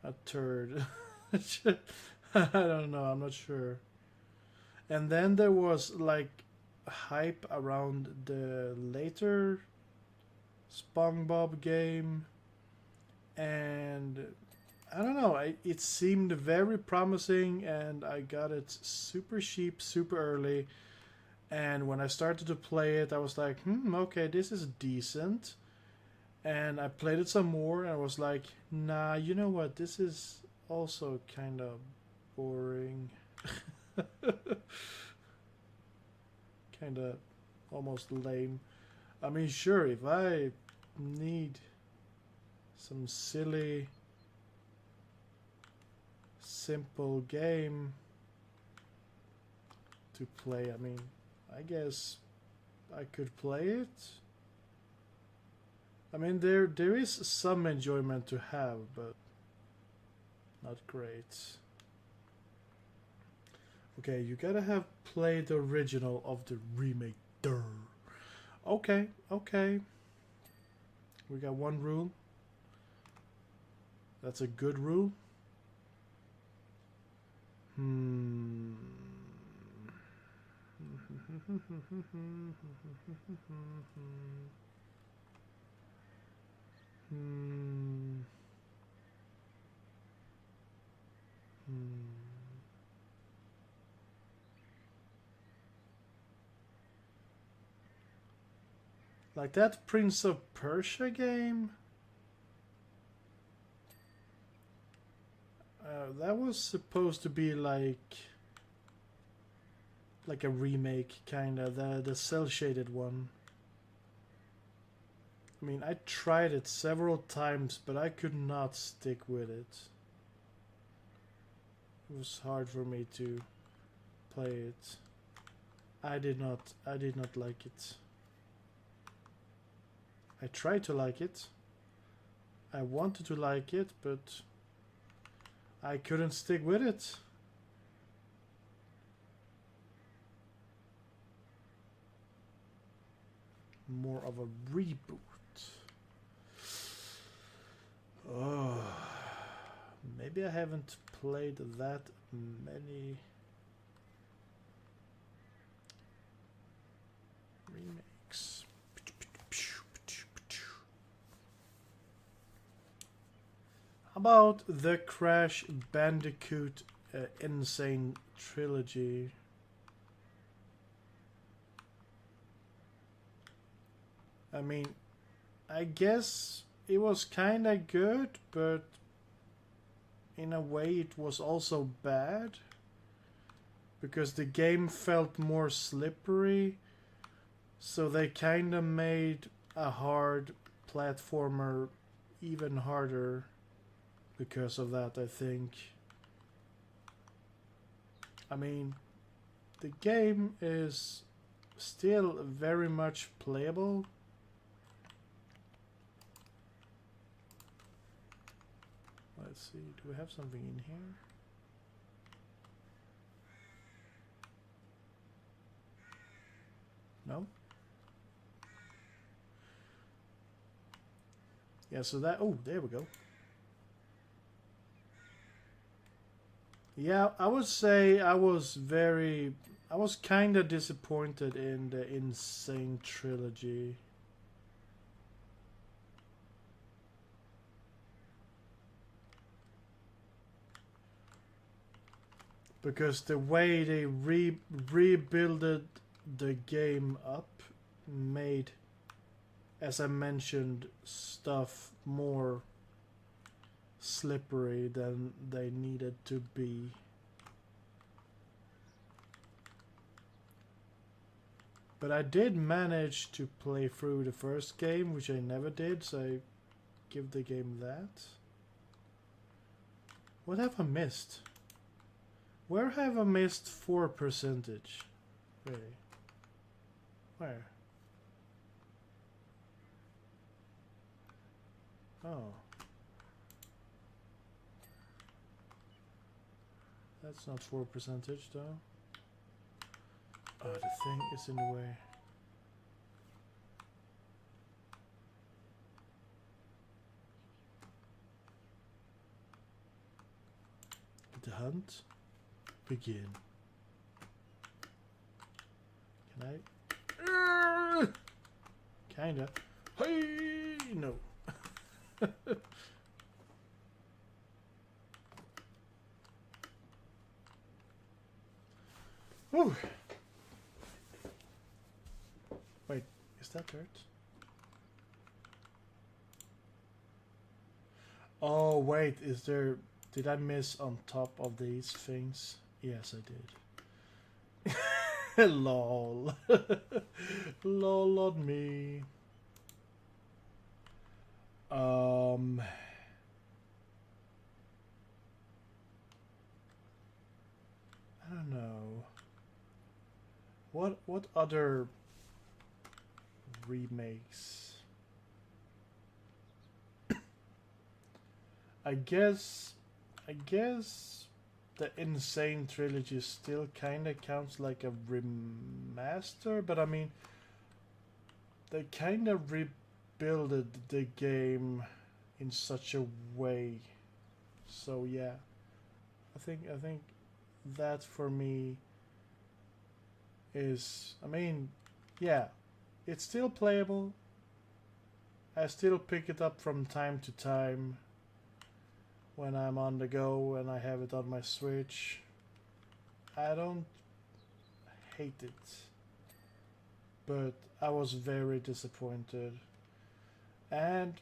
S1: a turd? I don't know, I'm not sure. And then there was like hype around the later SpongeBob game, and I don't know, it seemed very promising, and I got it super cheap, super early. And when I started to play it, I was like, okay, this is decent. And I played it some more, and I was like, nah, you know what, this is also kind of boring. Kind of almost lame. I mean, sure, if I need some silly, simple game to play, I mean, I guess I could play it. I mean, there is some enjoyment to have, but not great. Okay, you gotta have played the original of the remake. Durr. Okay, okay. We got one rule. That's a good rule. Hmm. Like that Prince of Persia game? That was supposed to be like a remake, kinda, the cel shaded one. I mean, I tried it several times, but I could not stick with it. It was hard for me to play it. I did not like it. I tried to like it. I wanted to like it, but I couldn't stick with it. More of a reboot. Oh, maybe I haven't played that many remakes. How about the Crash Bandicoot Insane Trilogy? I mean, I guess it was kinda good, but in a way it was also bad. Because the game felt more slippery. So they kinda made a hard platformer even harder because of that, I think. I mean, the game is still very much playable. Let's see, do we have something in here? No? Yeah, so that... Oh, there we go. Yeah, I would say I was kind of disappointed in the Insane Trilogy. Because the way they rebuilded the game up made, as I mentioned, stuff more slippery than they needed to be. But I did manage to play through the first game, which I never did, so I give the game that. What have I missed? Where have I missed 4%? Really? Where? Oh. That's not 4% though. Oh, the thing is in the way. The hunt begin. Can I? Kinda. Hey, no. Whew. Wait, is that dirt? Oh, wait, is there... Did I miss on top of these things? Yes, I did. Lol. Lol on me. I don't know. What other remakes? I guess the Insane Trilogy still kinda counts like a remaster, but I mean they kinda rebuilded the game in such a way. So yeah. I think that for me is, I mean, yeah, it's still playable. I still pick it up from time to time when I'm on the go and I have it on my Switch. I don't hate it, but I was very disappointed. And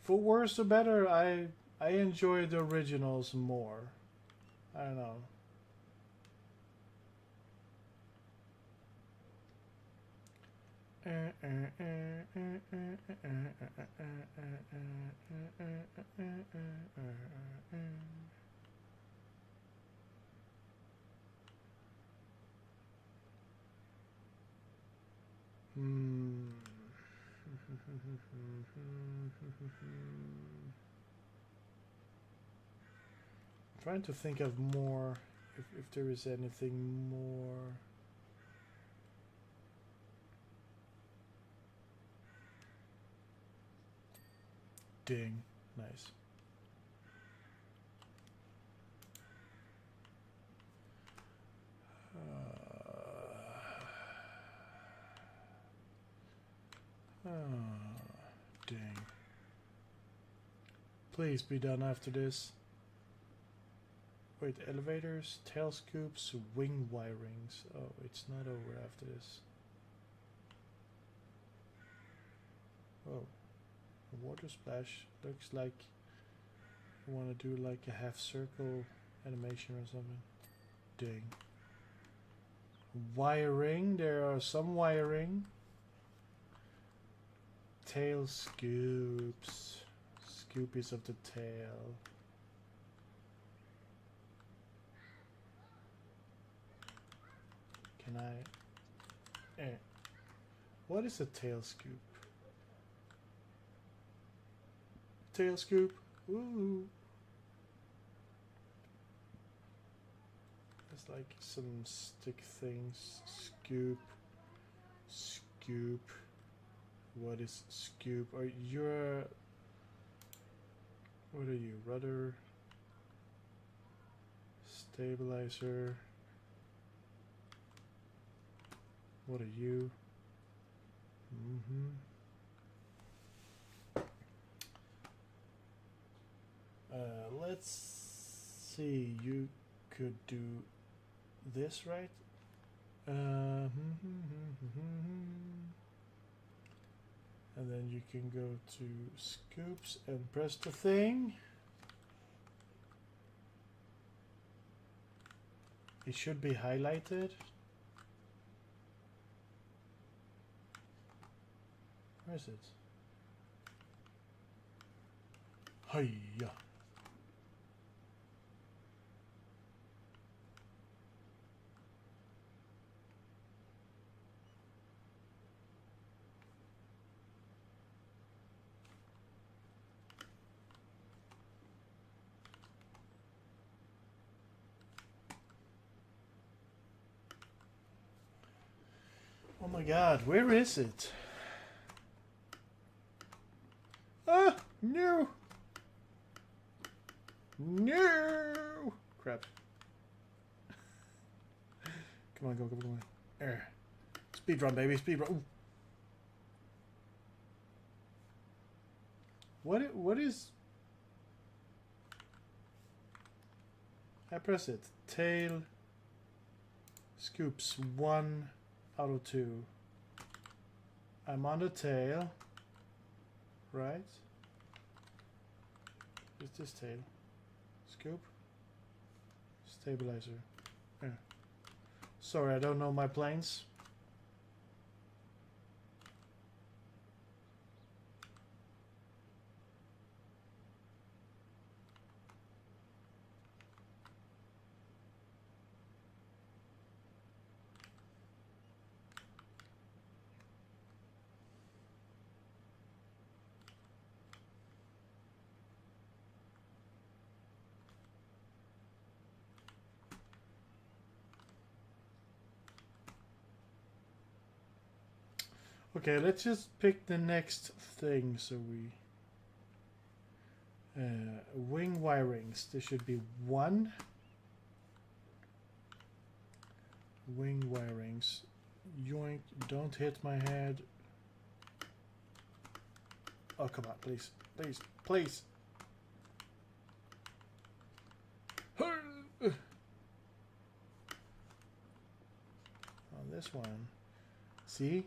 S1: for worse or better, I enjoy the originals more. I don't know. Trying to think of more, if there is anything more. Ding. Nice. Dang. Please be done after this. Wait, elevators, tail scoops, wing wirings. Oh, it's not over after this. Oh, a water splash. Looks like you want to do like a half circle animation or something. Dang. Wiring, there are some wiring. Tail scoops. Scoopies of the tail. Can I... What is a tail scoop? Tail scoop. Ooh. There's like some stick things. Scoop. Scoop. What is scoop? Are you... What are you? Rudder. Stabilizer. What are you? Let's see. You could do this, right? And then you can go to scoops and press the thing. It should be highlighted. Where is it? Hiya. Oh my god, where is it? Ah, no! No! Crap. Come on, go. There. Speed run, baby, speed run. Ooh. What is... I press it. Tail. Scoops 1 out of 2. I'm on the tail. Right? Is this tail? Scoop? Stabilizer. Yeah. Sorry, I don't know my planes. Okay, let's just pick the next thing. So we wing wirings. There should be 1 wing wirings. Yoink! Don't hit my head. Oh, come on, please, please, please. On this one, see.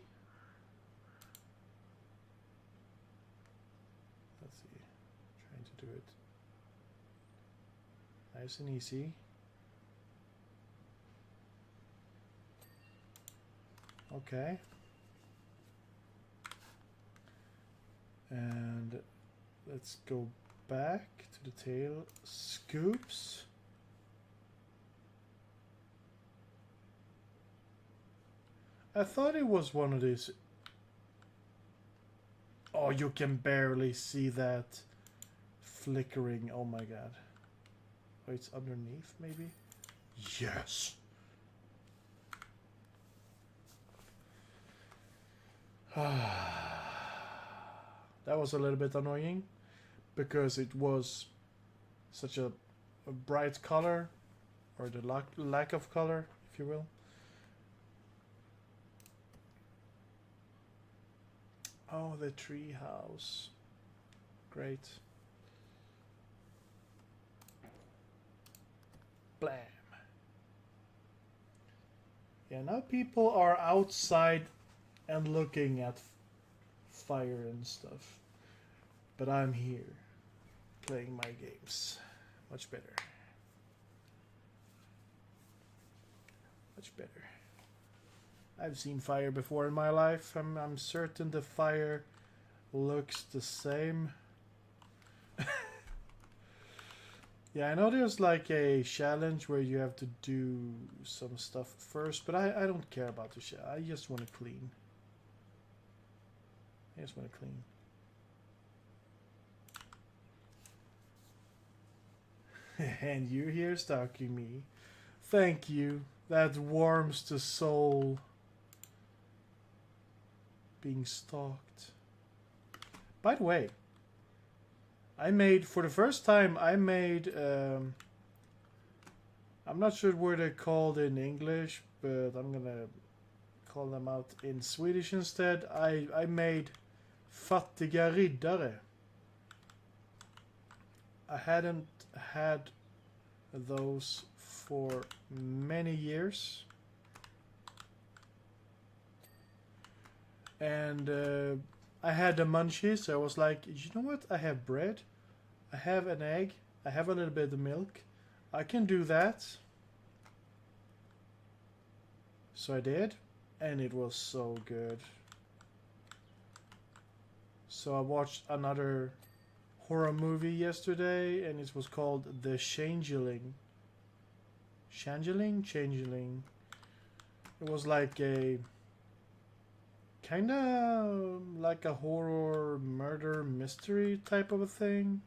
S1: Do it nice and easy. Okay, and let's go back to the tail scoops. I thought it was one of these. Oh, you can barely see that flickering. Oh my god. Oh, it's underneath maybe? Yes. That was a little bit annoying because it was such a bright color, or the lack of color, if you will. Oh, the tree house. Great. Blam. Yeah, now people are outside and looking at fire and stuff. But I'm here, playing my games. Much better. Much better. I've seen fire before in my life. I'm certain the fire looks the same. Yeah, I know there's like a challenge where you have to do some stuff first, but I don't care about the challenge. I just want to clean. I just want to clean. And you're here stalking me. Thank you. That warms the soul. Being stalked. By the way, I made, for the first time, I'm not sure what they're called in English, but I'm gonna call them out in Swedish instead. I made fattiga riddare. I hadn't had those for many years. And I had the munchies, so I was like, you know what? I have bread, I have an egg, I have a little bit of milk. I can do that. So I did, and it was so good. So I watched another horror movie yesterday, and it was called The Changeling. Changeling? It was like a kind of like a horror murder mystery type of a thing.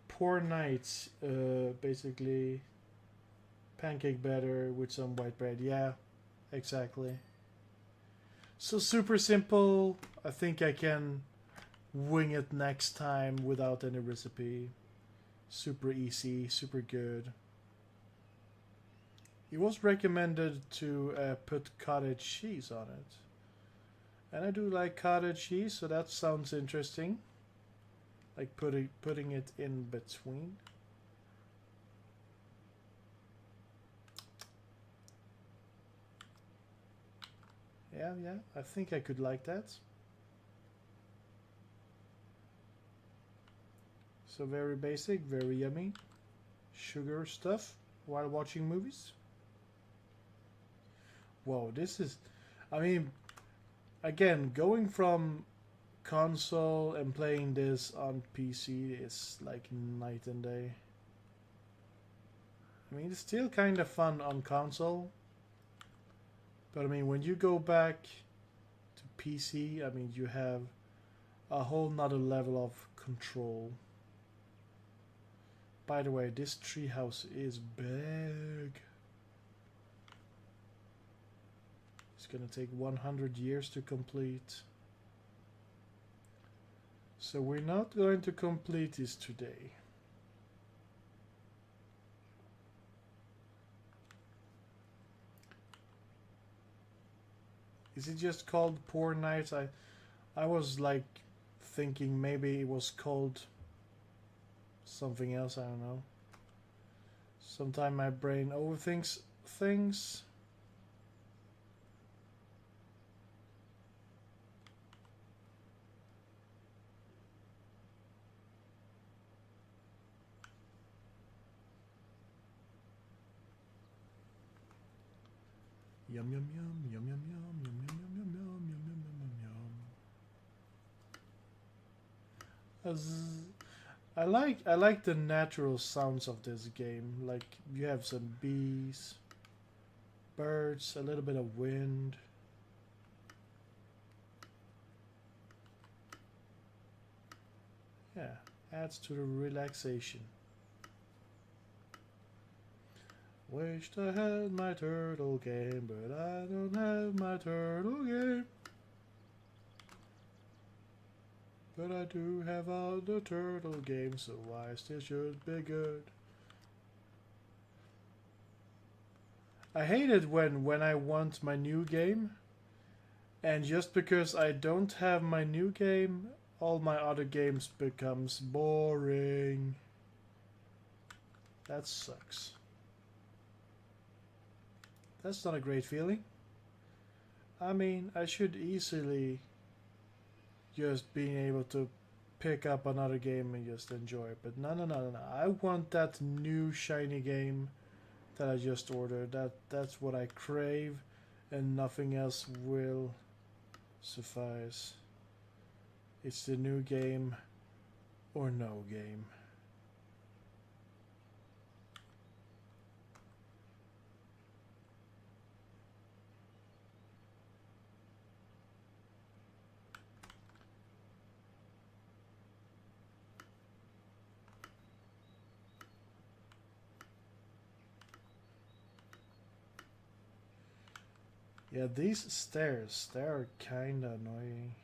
S1: Poor nights, basically. Pancake batter with some white bread. Yeah, exactly. So super simple. I think I can wing it next time without any recipe. Super easy, super good. It was recommended to put cottage cheese on it. And I do like cottage cheese, so that sounds interesting. Like putting it in between. Yeah, I think I could like that. So very basic, very yummy. Sugar stuff while watching movies. Whoa, this is... I mean, again, going from console and playing this on PC is like night and day. I mean, it's still kind of fun on console. But I mean, when you go back to PC, I mean, you have a whole nother level of control. By the way, this treehouse is big. It's gonna take 100 years to complete. So we're not going to complete this today. Is it just called Poor Nights? I was like thinking maybe it was called something else, I don't know. Sometimes my brain overthinks things. Yum yum yum yum yum yum yum yum yum yum yum yum yum yum yum. I like the natural sounds of this game. Like you have some bees, birds, a little bit of wind. Yeah, adds to the relaxation. Wished I had my turtle game, but I don't have my turtle game. But I do have all the turtle games, so I still should be good. I hate it when I want my new game And just because I don't have my new game, all my other games becomes boring. That sucks. That's not a great feeling. I mean, I should easily just being able to pick up another game and just enjoy it. But no. I want that new shiny game that I just ordered. That's what I crave, and nothing else will suffice. It's the new game or no game. Yeah, these stairs, they're kinda annoying.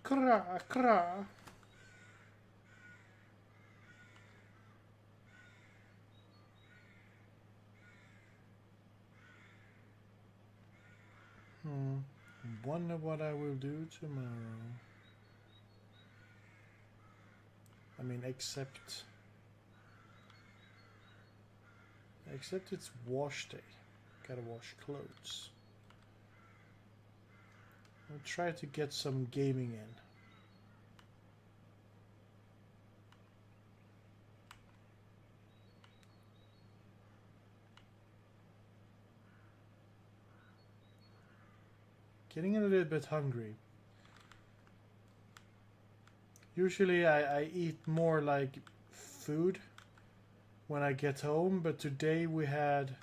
S1: Kra, kra. Wonder what I will do tomorrow. I mean, except it's wash day. Gotta wash clothes. I'll try to get some gaming in. Getting a little bit hungry. Usually I eat more like food when I get home, but today we had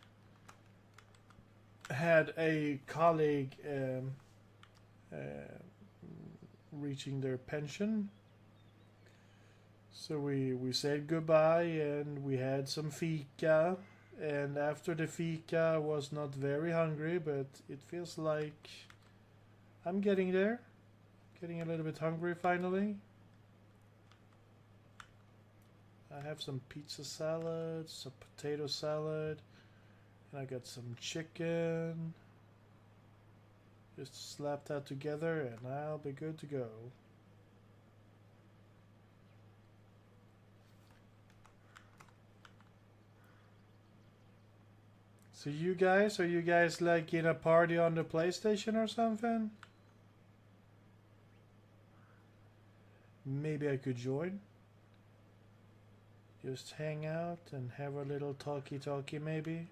S1: a colleague reaching their pension. So we said goodbye and we had some fika, and after the fika I was not very hungry, but it feels like I'm getting there. Getting a little bit hungry finally. I have some pizza salad, some potato salad, and I got some chicken. Just slap that together and I'll be good to go. So you guys, are you guys like in a party on the PlayStation or something? Maybe I could join. Just hang out and have a little talkie maybe.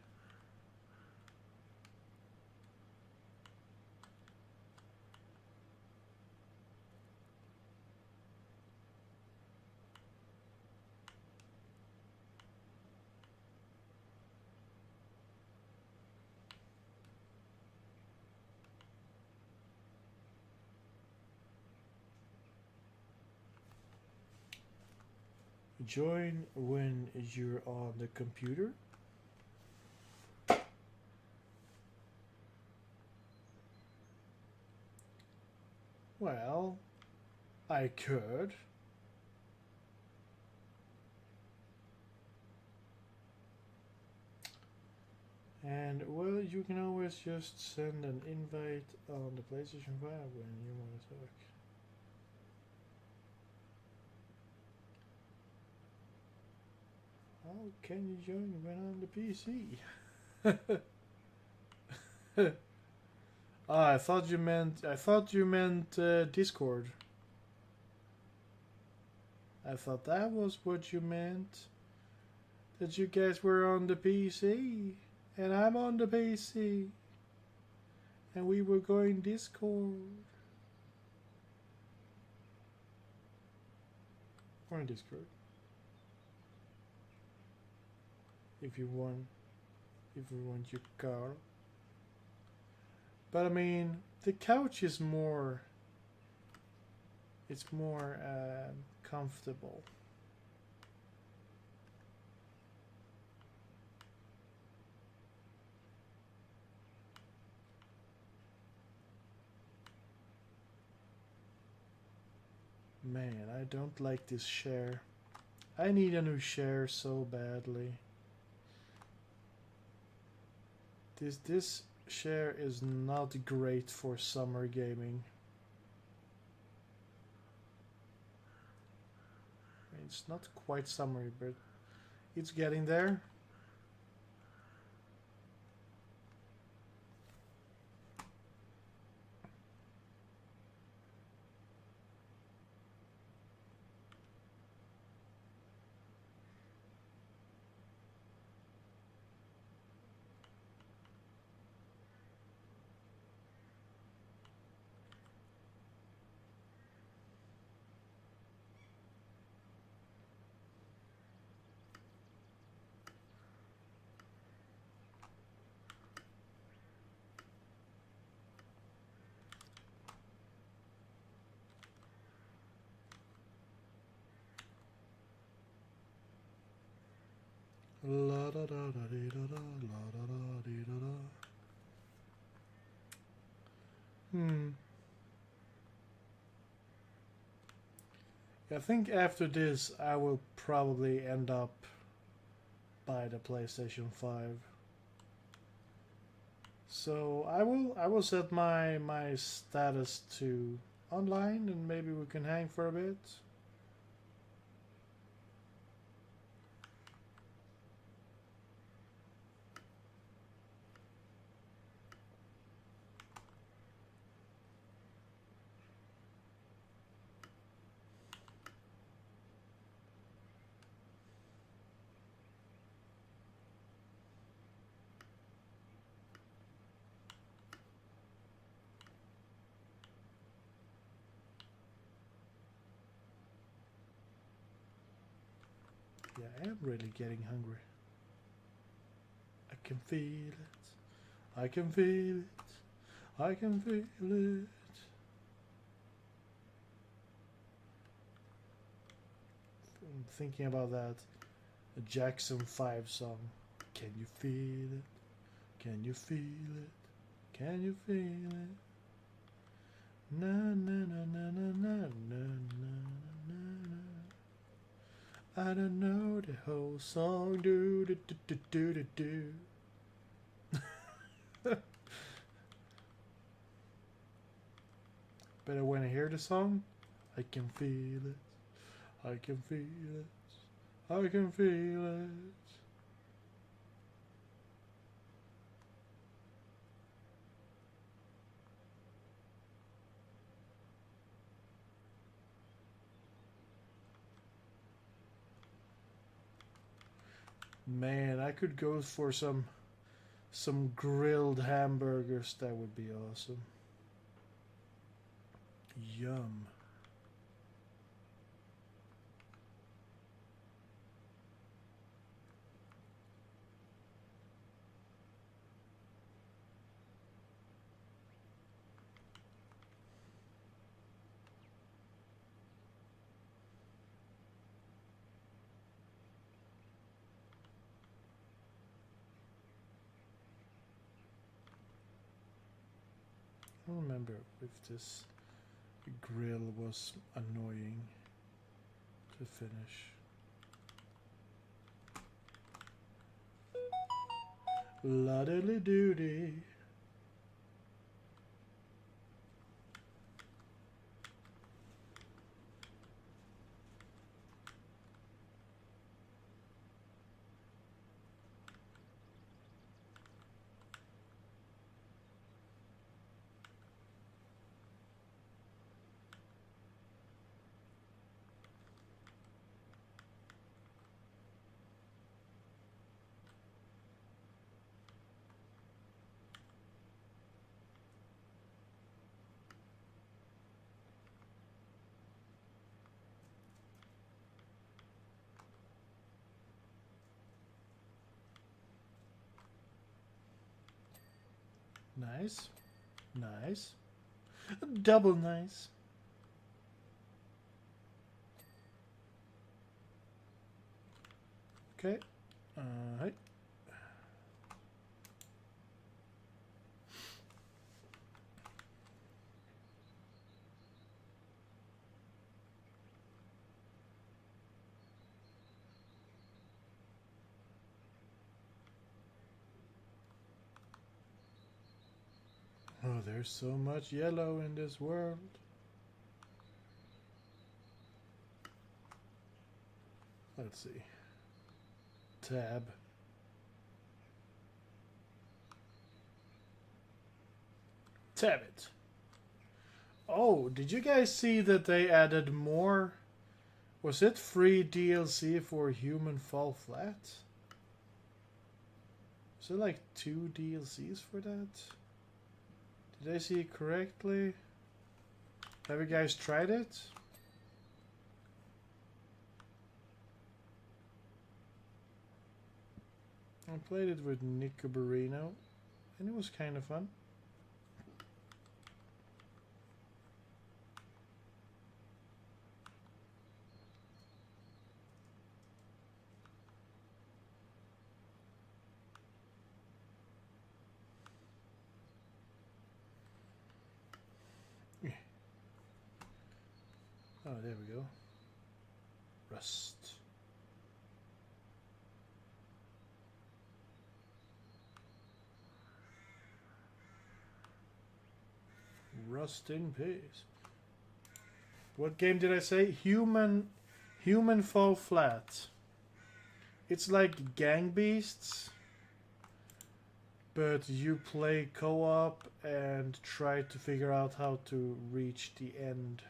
S1: Join when you're on the computer. Well, I could. And well, you can always just send an invite on the PlayStation 5 when you want to talk. How can you join when on the PC? I thought you meant Discord. I thought that was what you meant. That you guys were on the PC and I'm on the PC and we were going Discord. Or in Discord. If you want your car. But I mean, the couch is more. It's more comfortable. Man, I don't like this share. I need a new share so badly. This share is not great for summer gaming. It's not quite summery, but it's getting there. La da da da dee da da, la da da dee da da. I think after this I will probably end up by the PlayStation 5. So I will set my status to online and maybe we can hang for a bit. Yeah, I am really getting hungry. I can feel it. I can feel it. I can feel it. I'm thinking about that. A Jackson 5 song. Can you feel it? Can you feel it? Can you feel it? Na na na na na na na na na. I don't know the whole song. Do do do do do do do. But when I hear the song, I can feel it. I can feel it. I can feel it. Man, I could go for some grilled hamburgers. That would be awesome. Yum. I don't remember if this grill was annoying to finish. La diddly doody. Nice. Nice. Double nice. Okay. Hey. Oh, there's so much yellow in this world. Let's see. Tab. Tab it. Oh, did you guys see that they added more? Was it free DLC for Human Fall Flat? Was it like 2 DLCs for that? Did I see it correctly? Have you guys tried it? I played it with Nico Barino, and it was kind of fun. Oh, there we go. Rust. Rust in peace. What game did I say? Human Fall Flat. It's like Gang Beasts, but you play co-op and try to figure out how to reach the end.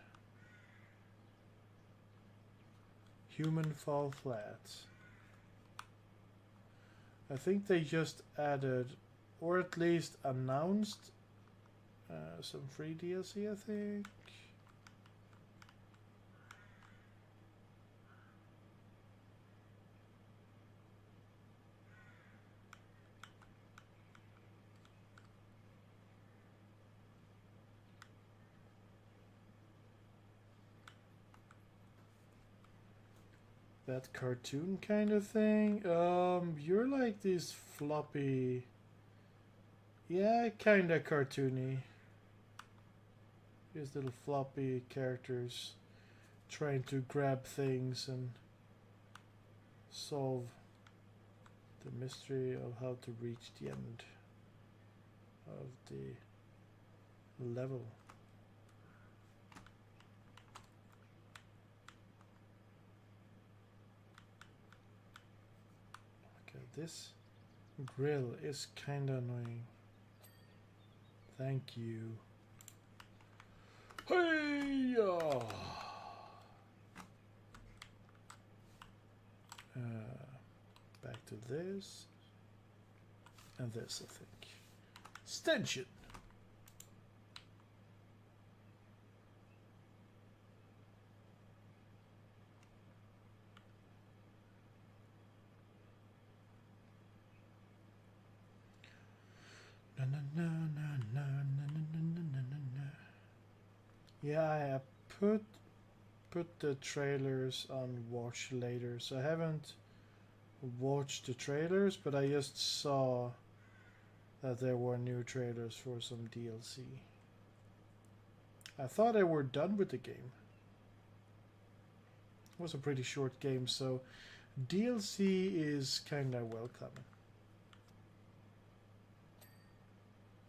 S1: Human Fall Flat. I think they just added, or at least announced, some free DLC, I think. That cartoon kind of thing. You're like these floppy, yeah, kind of cartoony. These little floppy characters trying to grab things and solve the mystery of how to reach the end of the level. Okay, this grill is kinda annoying. Thank you. Hey! Back to this. And this, I think. Extension! Na na na na na na na na na. Yeah, I put the trailers on watch later, so I haven't watched the trailers, but I just saw that there were new trailers for some DLC. I thought they were done with the game. It was a pretty short game, so DLC is kinda welcome.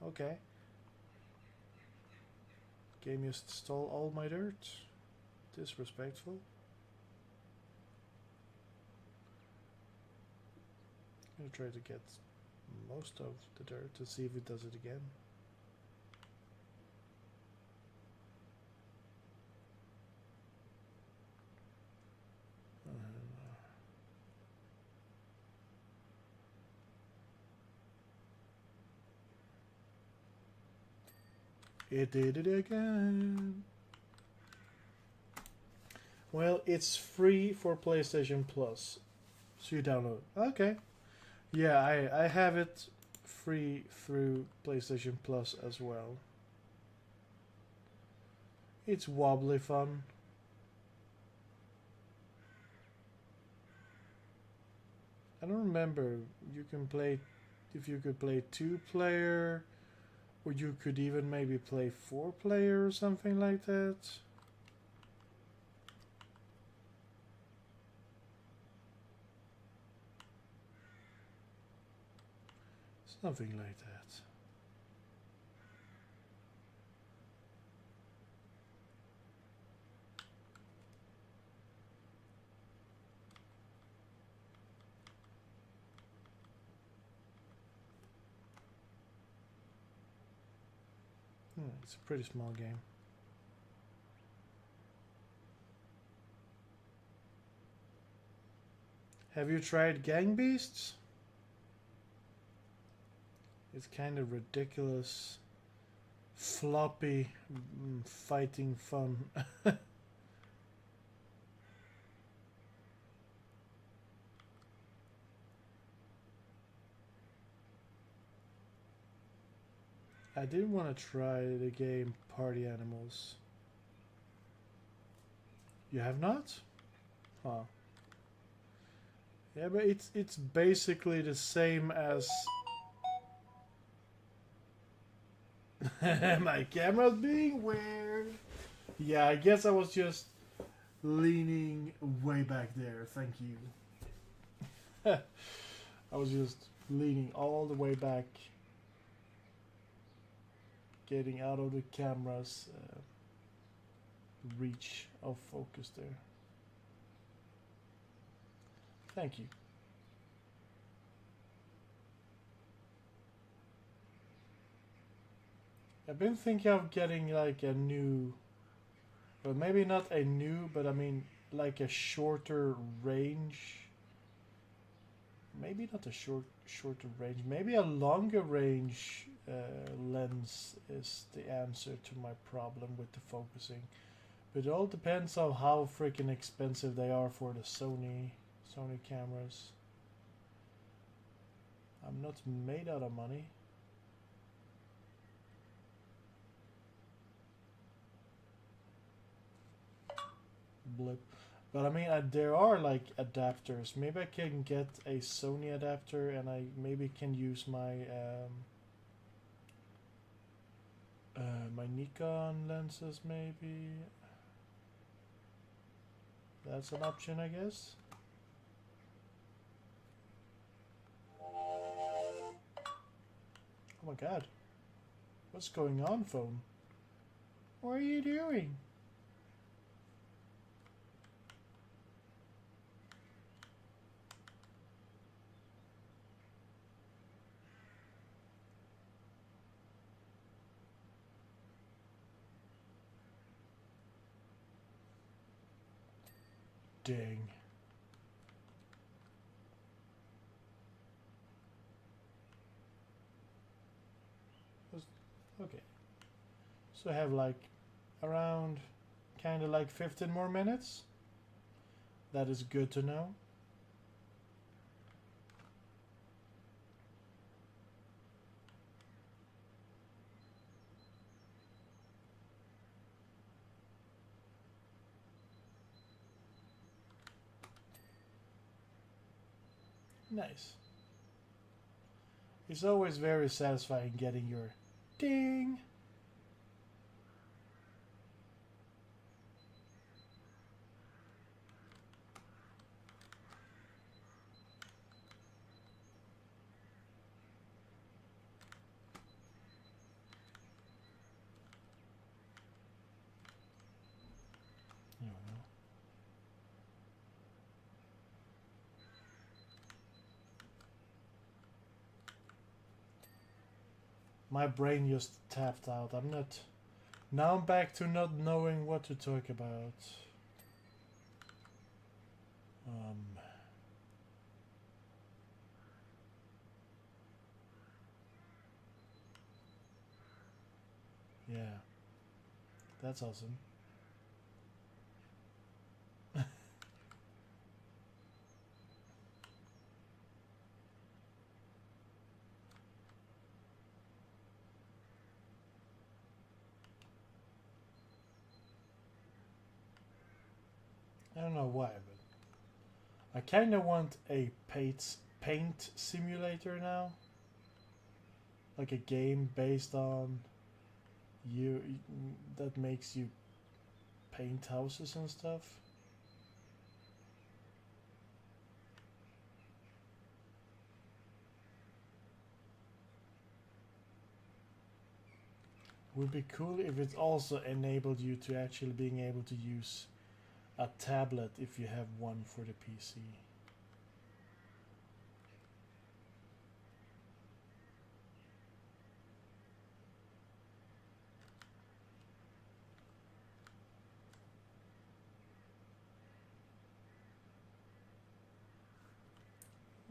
S1: Okay. Game just stole all my dirt. Disrespectful. I'm gonna try to get most of the dirt to see if it does it again. It did it again. Well, it's free for PlayStation Plus, so you download. Okay. Yeah, I have it free through PlayStation Plus as well. It's wobbly fun. I don't remember. You can play, if you could play 2-player, or you could even maybe play 4-player or something like that. Something like that. It's a pretty small game. Have you tried Gang Beasts? It's kind of ridiculous, floppy fighting fun. I did want to try the game Party Animals. You have not? Huh. Yeah, but it's basically the same as my camera's being weird. Yeah, I guess I was just leaning way back there. Thank you. I was just leaning all the way back, getting out of the camera's reach of focus there. Thank you. I've been thinking of getting like a new, well, maybe not a new, but I mean like a shorter range. Maybe not a shorter range. Maybe a longer range lens is the answer to my problem with the focusing. But it all depends on how freaking expensive they are for the Sony cameras. I'm not made out of money. Blip. But I mean, there are like adapters. Maybe I can get a Sony adapter and I maybe can use my my Nikon lenses maybe. That's an option, I guess. Oh my god. What's going on, phone? What are you doing? Dang. Okay. So I have like around kind of like 15 more minutes. That is good to know. Nice. It's always very satisfying getting your ding. My brain just tapped out. I'm not. Now I'm back to not knowing what to talk about. Yeah. That's awesome. I don't know why, but I kind of want a paint simulator now. Like a game based on you that makes you paint houses and stuff. Would be cool if it also enabled you to actually being able to use a tablet if you have one for the PC.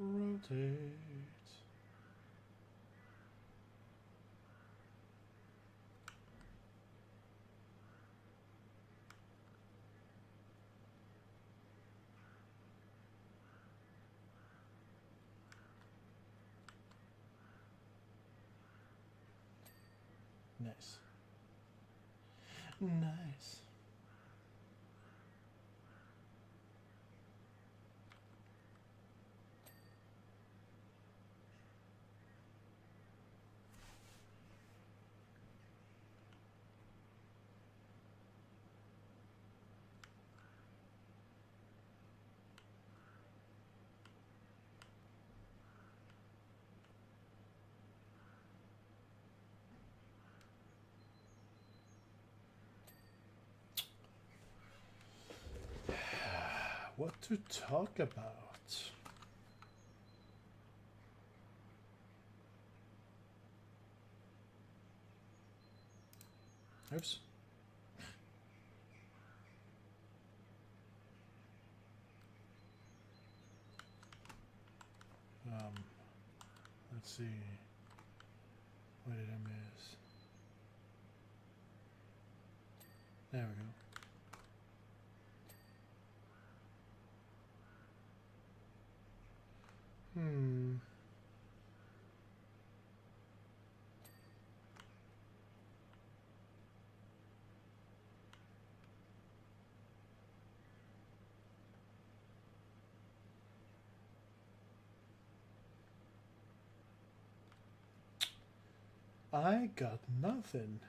S1: rotate. Nice. Nice. What to talk about? Oops. Let's see. What did I miss? There we go. I got nothing.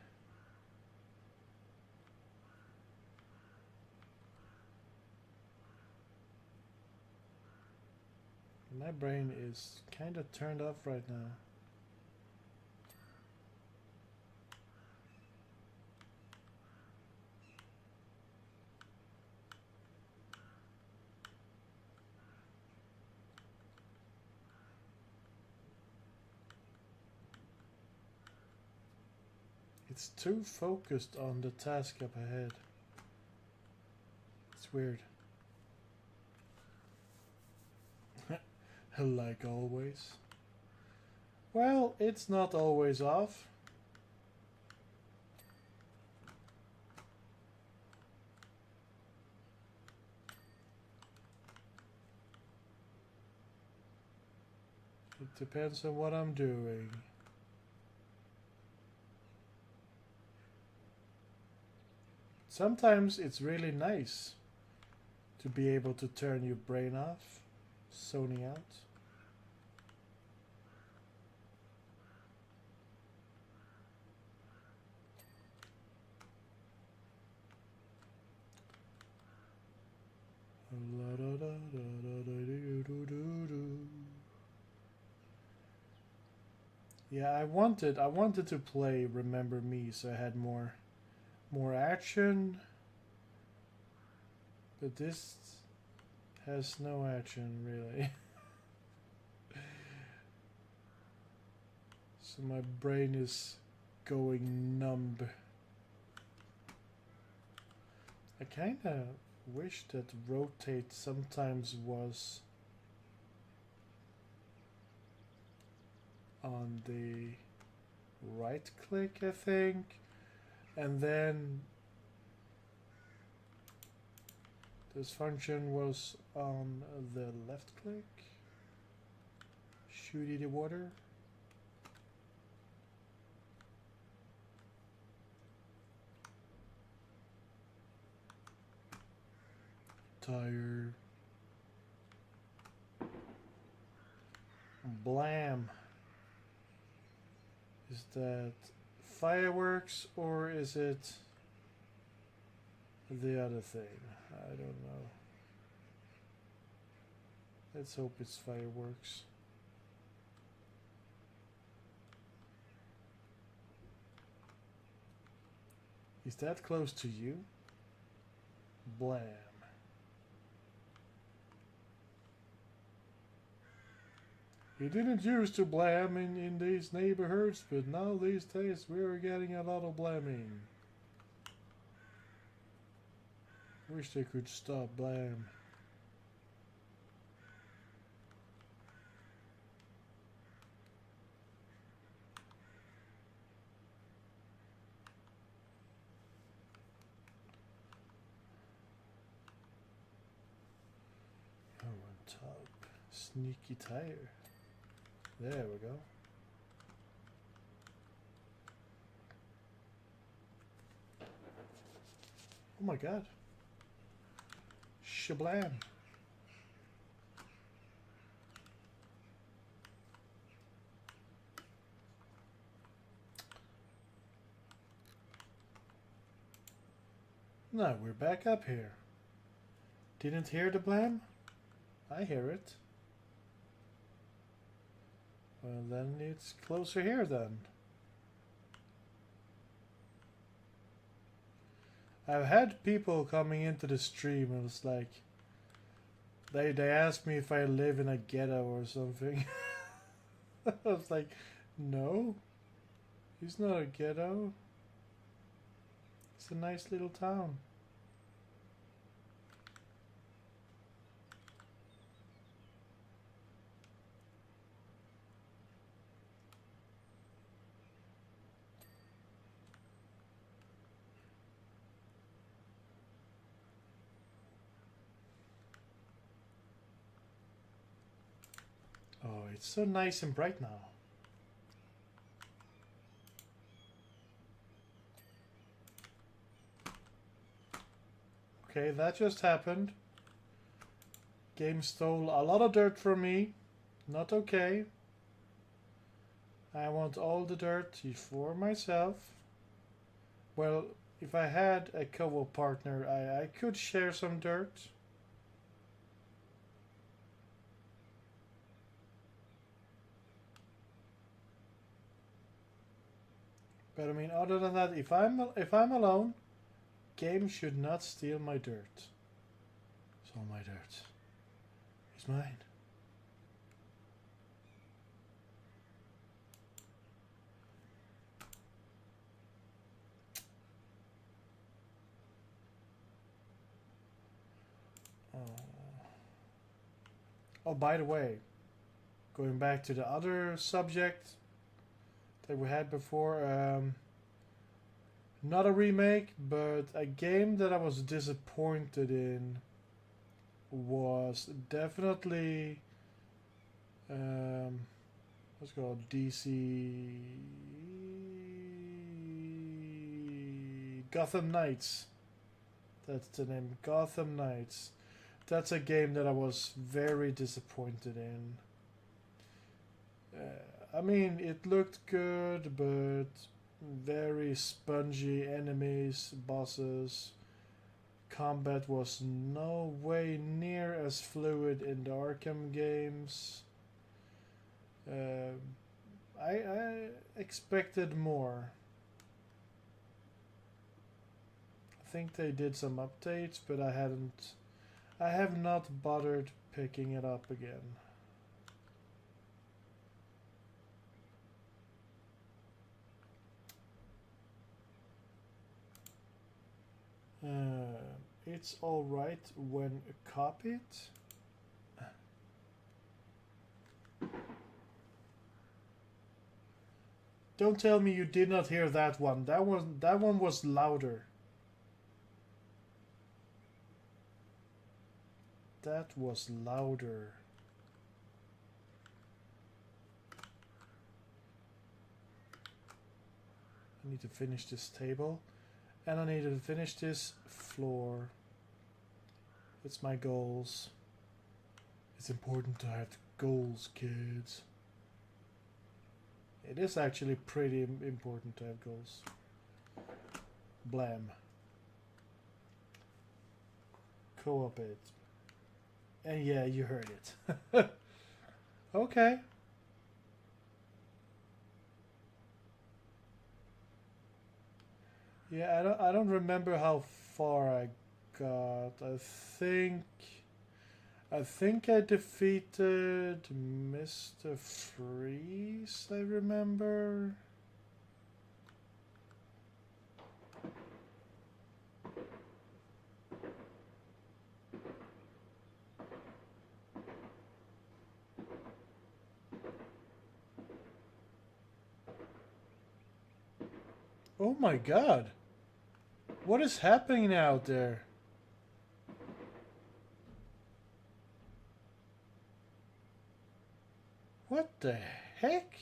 S1: My brain is kind of turned off right now. It's too focused on the task up ahead. It's weird. Like always. Well, it's not always off. It depends on what I'm doing. Sometimes it's really nice to be able to turn your brain off, zoning out. Yeah, I wanted to play Remember Me, so I had more action, but this has no action really. So my brain is going numb. I kinda wish that rotate sometimes was on the right click, I think, and then this function was on the left click. Shooty the water. Tire. Blam. Is that fireworks or is it the other thing? I don't know. Let's hope it's fireworks. Is that close to you? Blam. He didn't used to blam in these neighborhoods, but now these days we are getting a lot of blamming. Wish they could stop blam. Sneaky tire. There we go. Oh my god. Shablam. Now we're back up here. Didn't hear the blam? I hear it. Well, then it's closer here then. I've had people coming into the stream and it's like they asked me if I live in a ghetto or something. I was like, no, it's not a ghetto. It's a nice little town. Oh, it's so nice and bright now. Okay, that just happened. Game stole a lot of dirt from me. Not okay. I want all the dirt for myself. Well, if I had a co-op partner, I could share some dirt. But I mean, other than that, if I'm alone, game should not steal my dirt. So my dirt is mine. Oh, by the way, going back to the other subject that we had before, not a remake, but a game that I was disappointed in was definitely what's it called, DC Gotham Knights. That's the name, Gotham Knights. That's a game that I was very disappointed in. I mean, it looked good, but very spongy enemies, bosses. Combat was no way near as fluid in the Arkham games. I expected more. I think they did some updates, but I have not bothered picking it up again. It's alright when copied. Don't tell me you did not hear that one. That one was louder. That was louder. I need to finish this table. And I need to finish this floor. It's my goals. It's important to have goals, kids. It is actually pretty important to have goals. Blam. Co-op it. And yeah, you heard it. Okay. Yeah, I don't remember how far I got. I think I defeated Mr. Freeze, I remember. Oh my god. What is happening out there? the heck?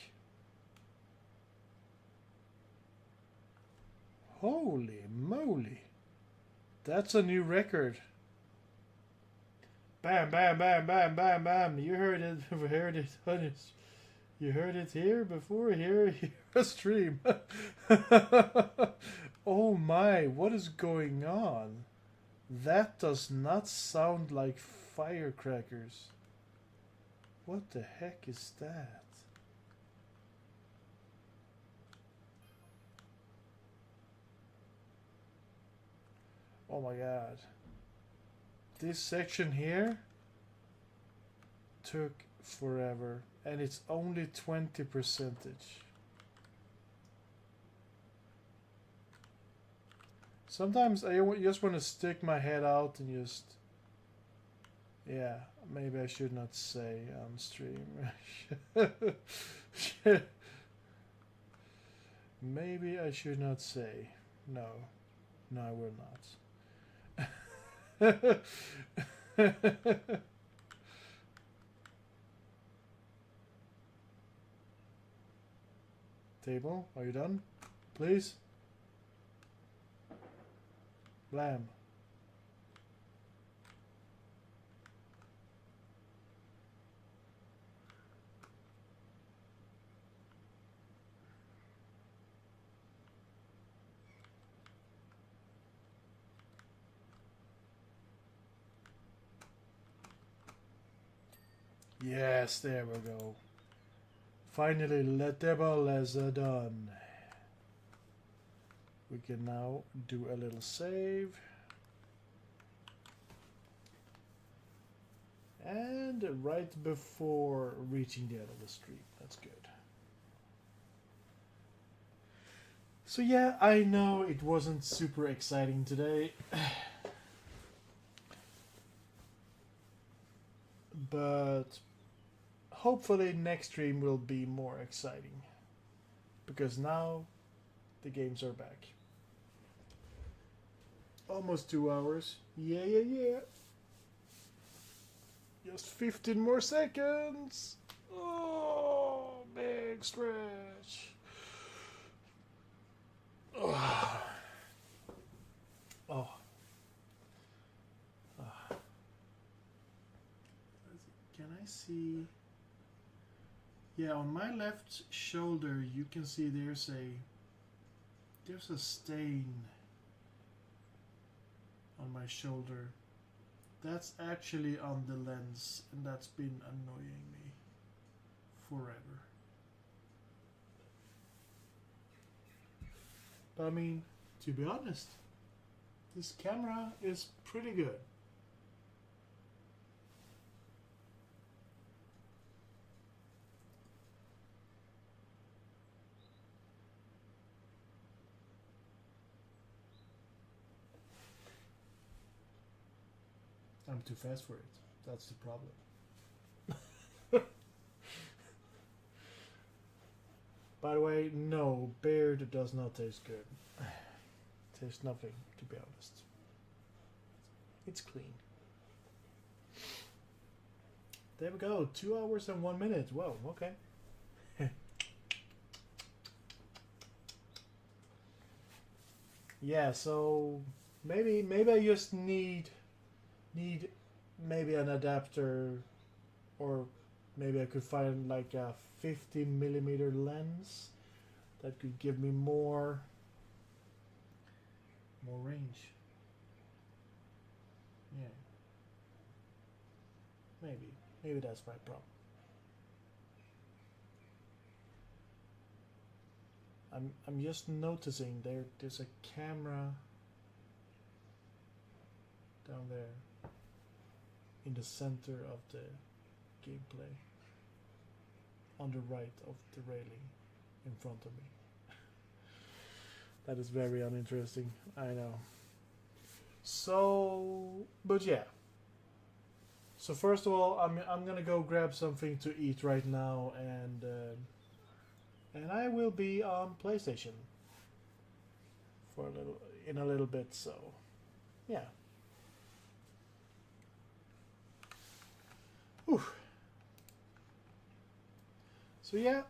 S1: Holy moly. That's a new record. Bam, bam, bam, bam, bam, bam. You heard it. You heard it. You heard it here before. Here a stream. Oh my, what is going on? That does not sound like firecrackers. What the heck is that? Oh my god. This section here took forever, and it's only 20%. Sometimes I just want to stick my head out and just... Yeah, maybe I should not say on stream. Maybe I should not say. No. No, I will not. Table, are you done? Please? Blam. Yes, there we go. Finally, the table is done. We can now do a little save. And right before reaching the end of the stream. That's good. So yeah, I know it wasn't super exciting today. But hopefully next stream will be more exciting. Because now the games are back. Almost 2 hours. Yeah, yeah, yeah. Just 15 more seconds. Oh, big stretch. Oh. Oh. Can I see? Yeah, on my left shoulder, you can see there's a stain on my shoulder. That's actually on the lens, and that's been annoying me forever. But I mean, to be honest, this camera is pretty good. I'm too fast for it. That's the problem. By the way, no, beard does not taste good. Tastes nothing, to be honest. It's clean. There we go. 2 hours and 1 minute. Whoa, okay. Yeah, so maybe I just need maybe an adapter, or maybe I could find like a 50mm lens that could give me more range. Yeah, maybe that's my problem. I'm just noticing there's a camera down there in the center of the gameplay, on the right of the railing in front of me. That is very uninteresting, I know. So, but yeah. So first of all, I'm gonna go grab something to eat right now, and I will be on PlayStation for in a little bit. So, yeah. Whew. So yeah,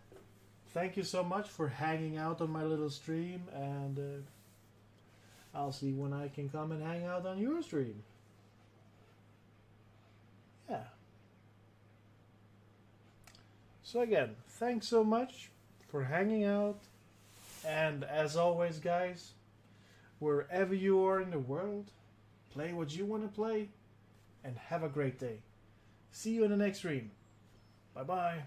S1: thank you so much for hanging out on my little stream, and I'll see when I can come and hang out on your stream. Yeah. So again, thanks so much for hanging out, and as always, guys, wherever you are in the world, play what you want to play, and have a great day. See you in the next stream. Bye bye.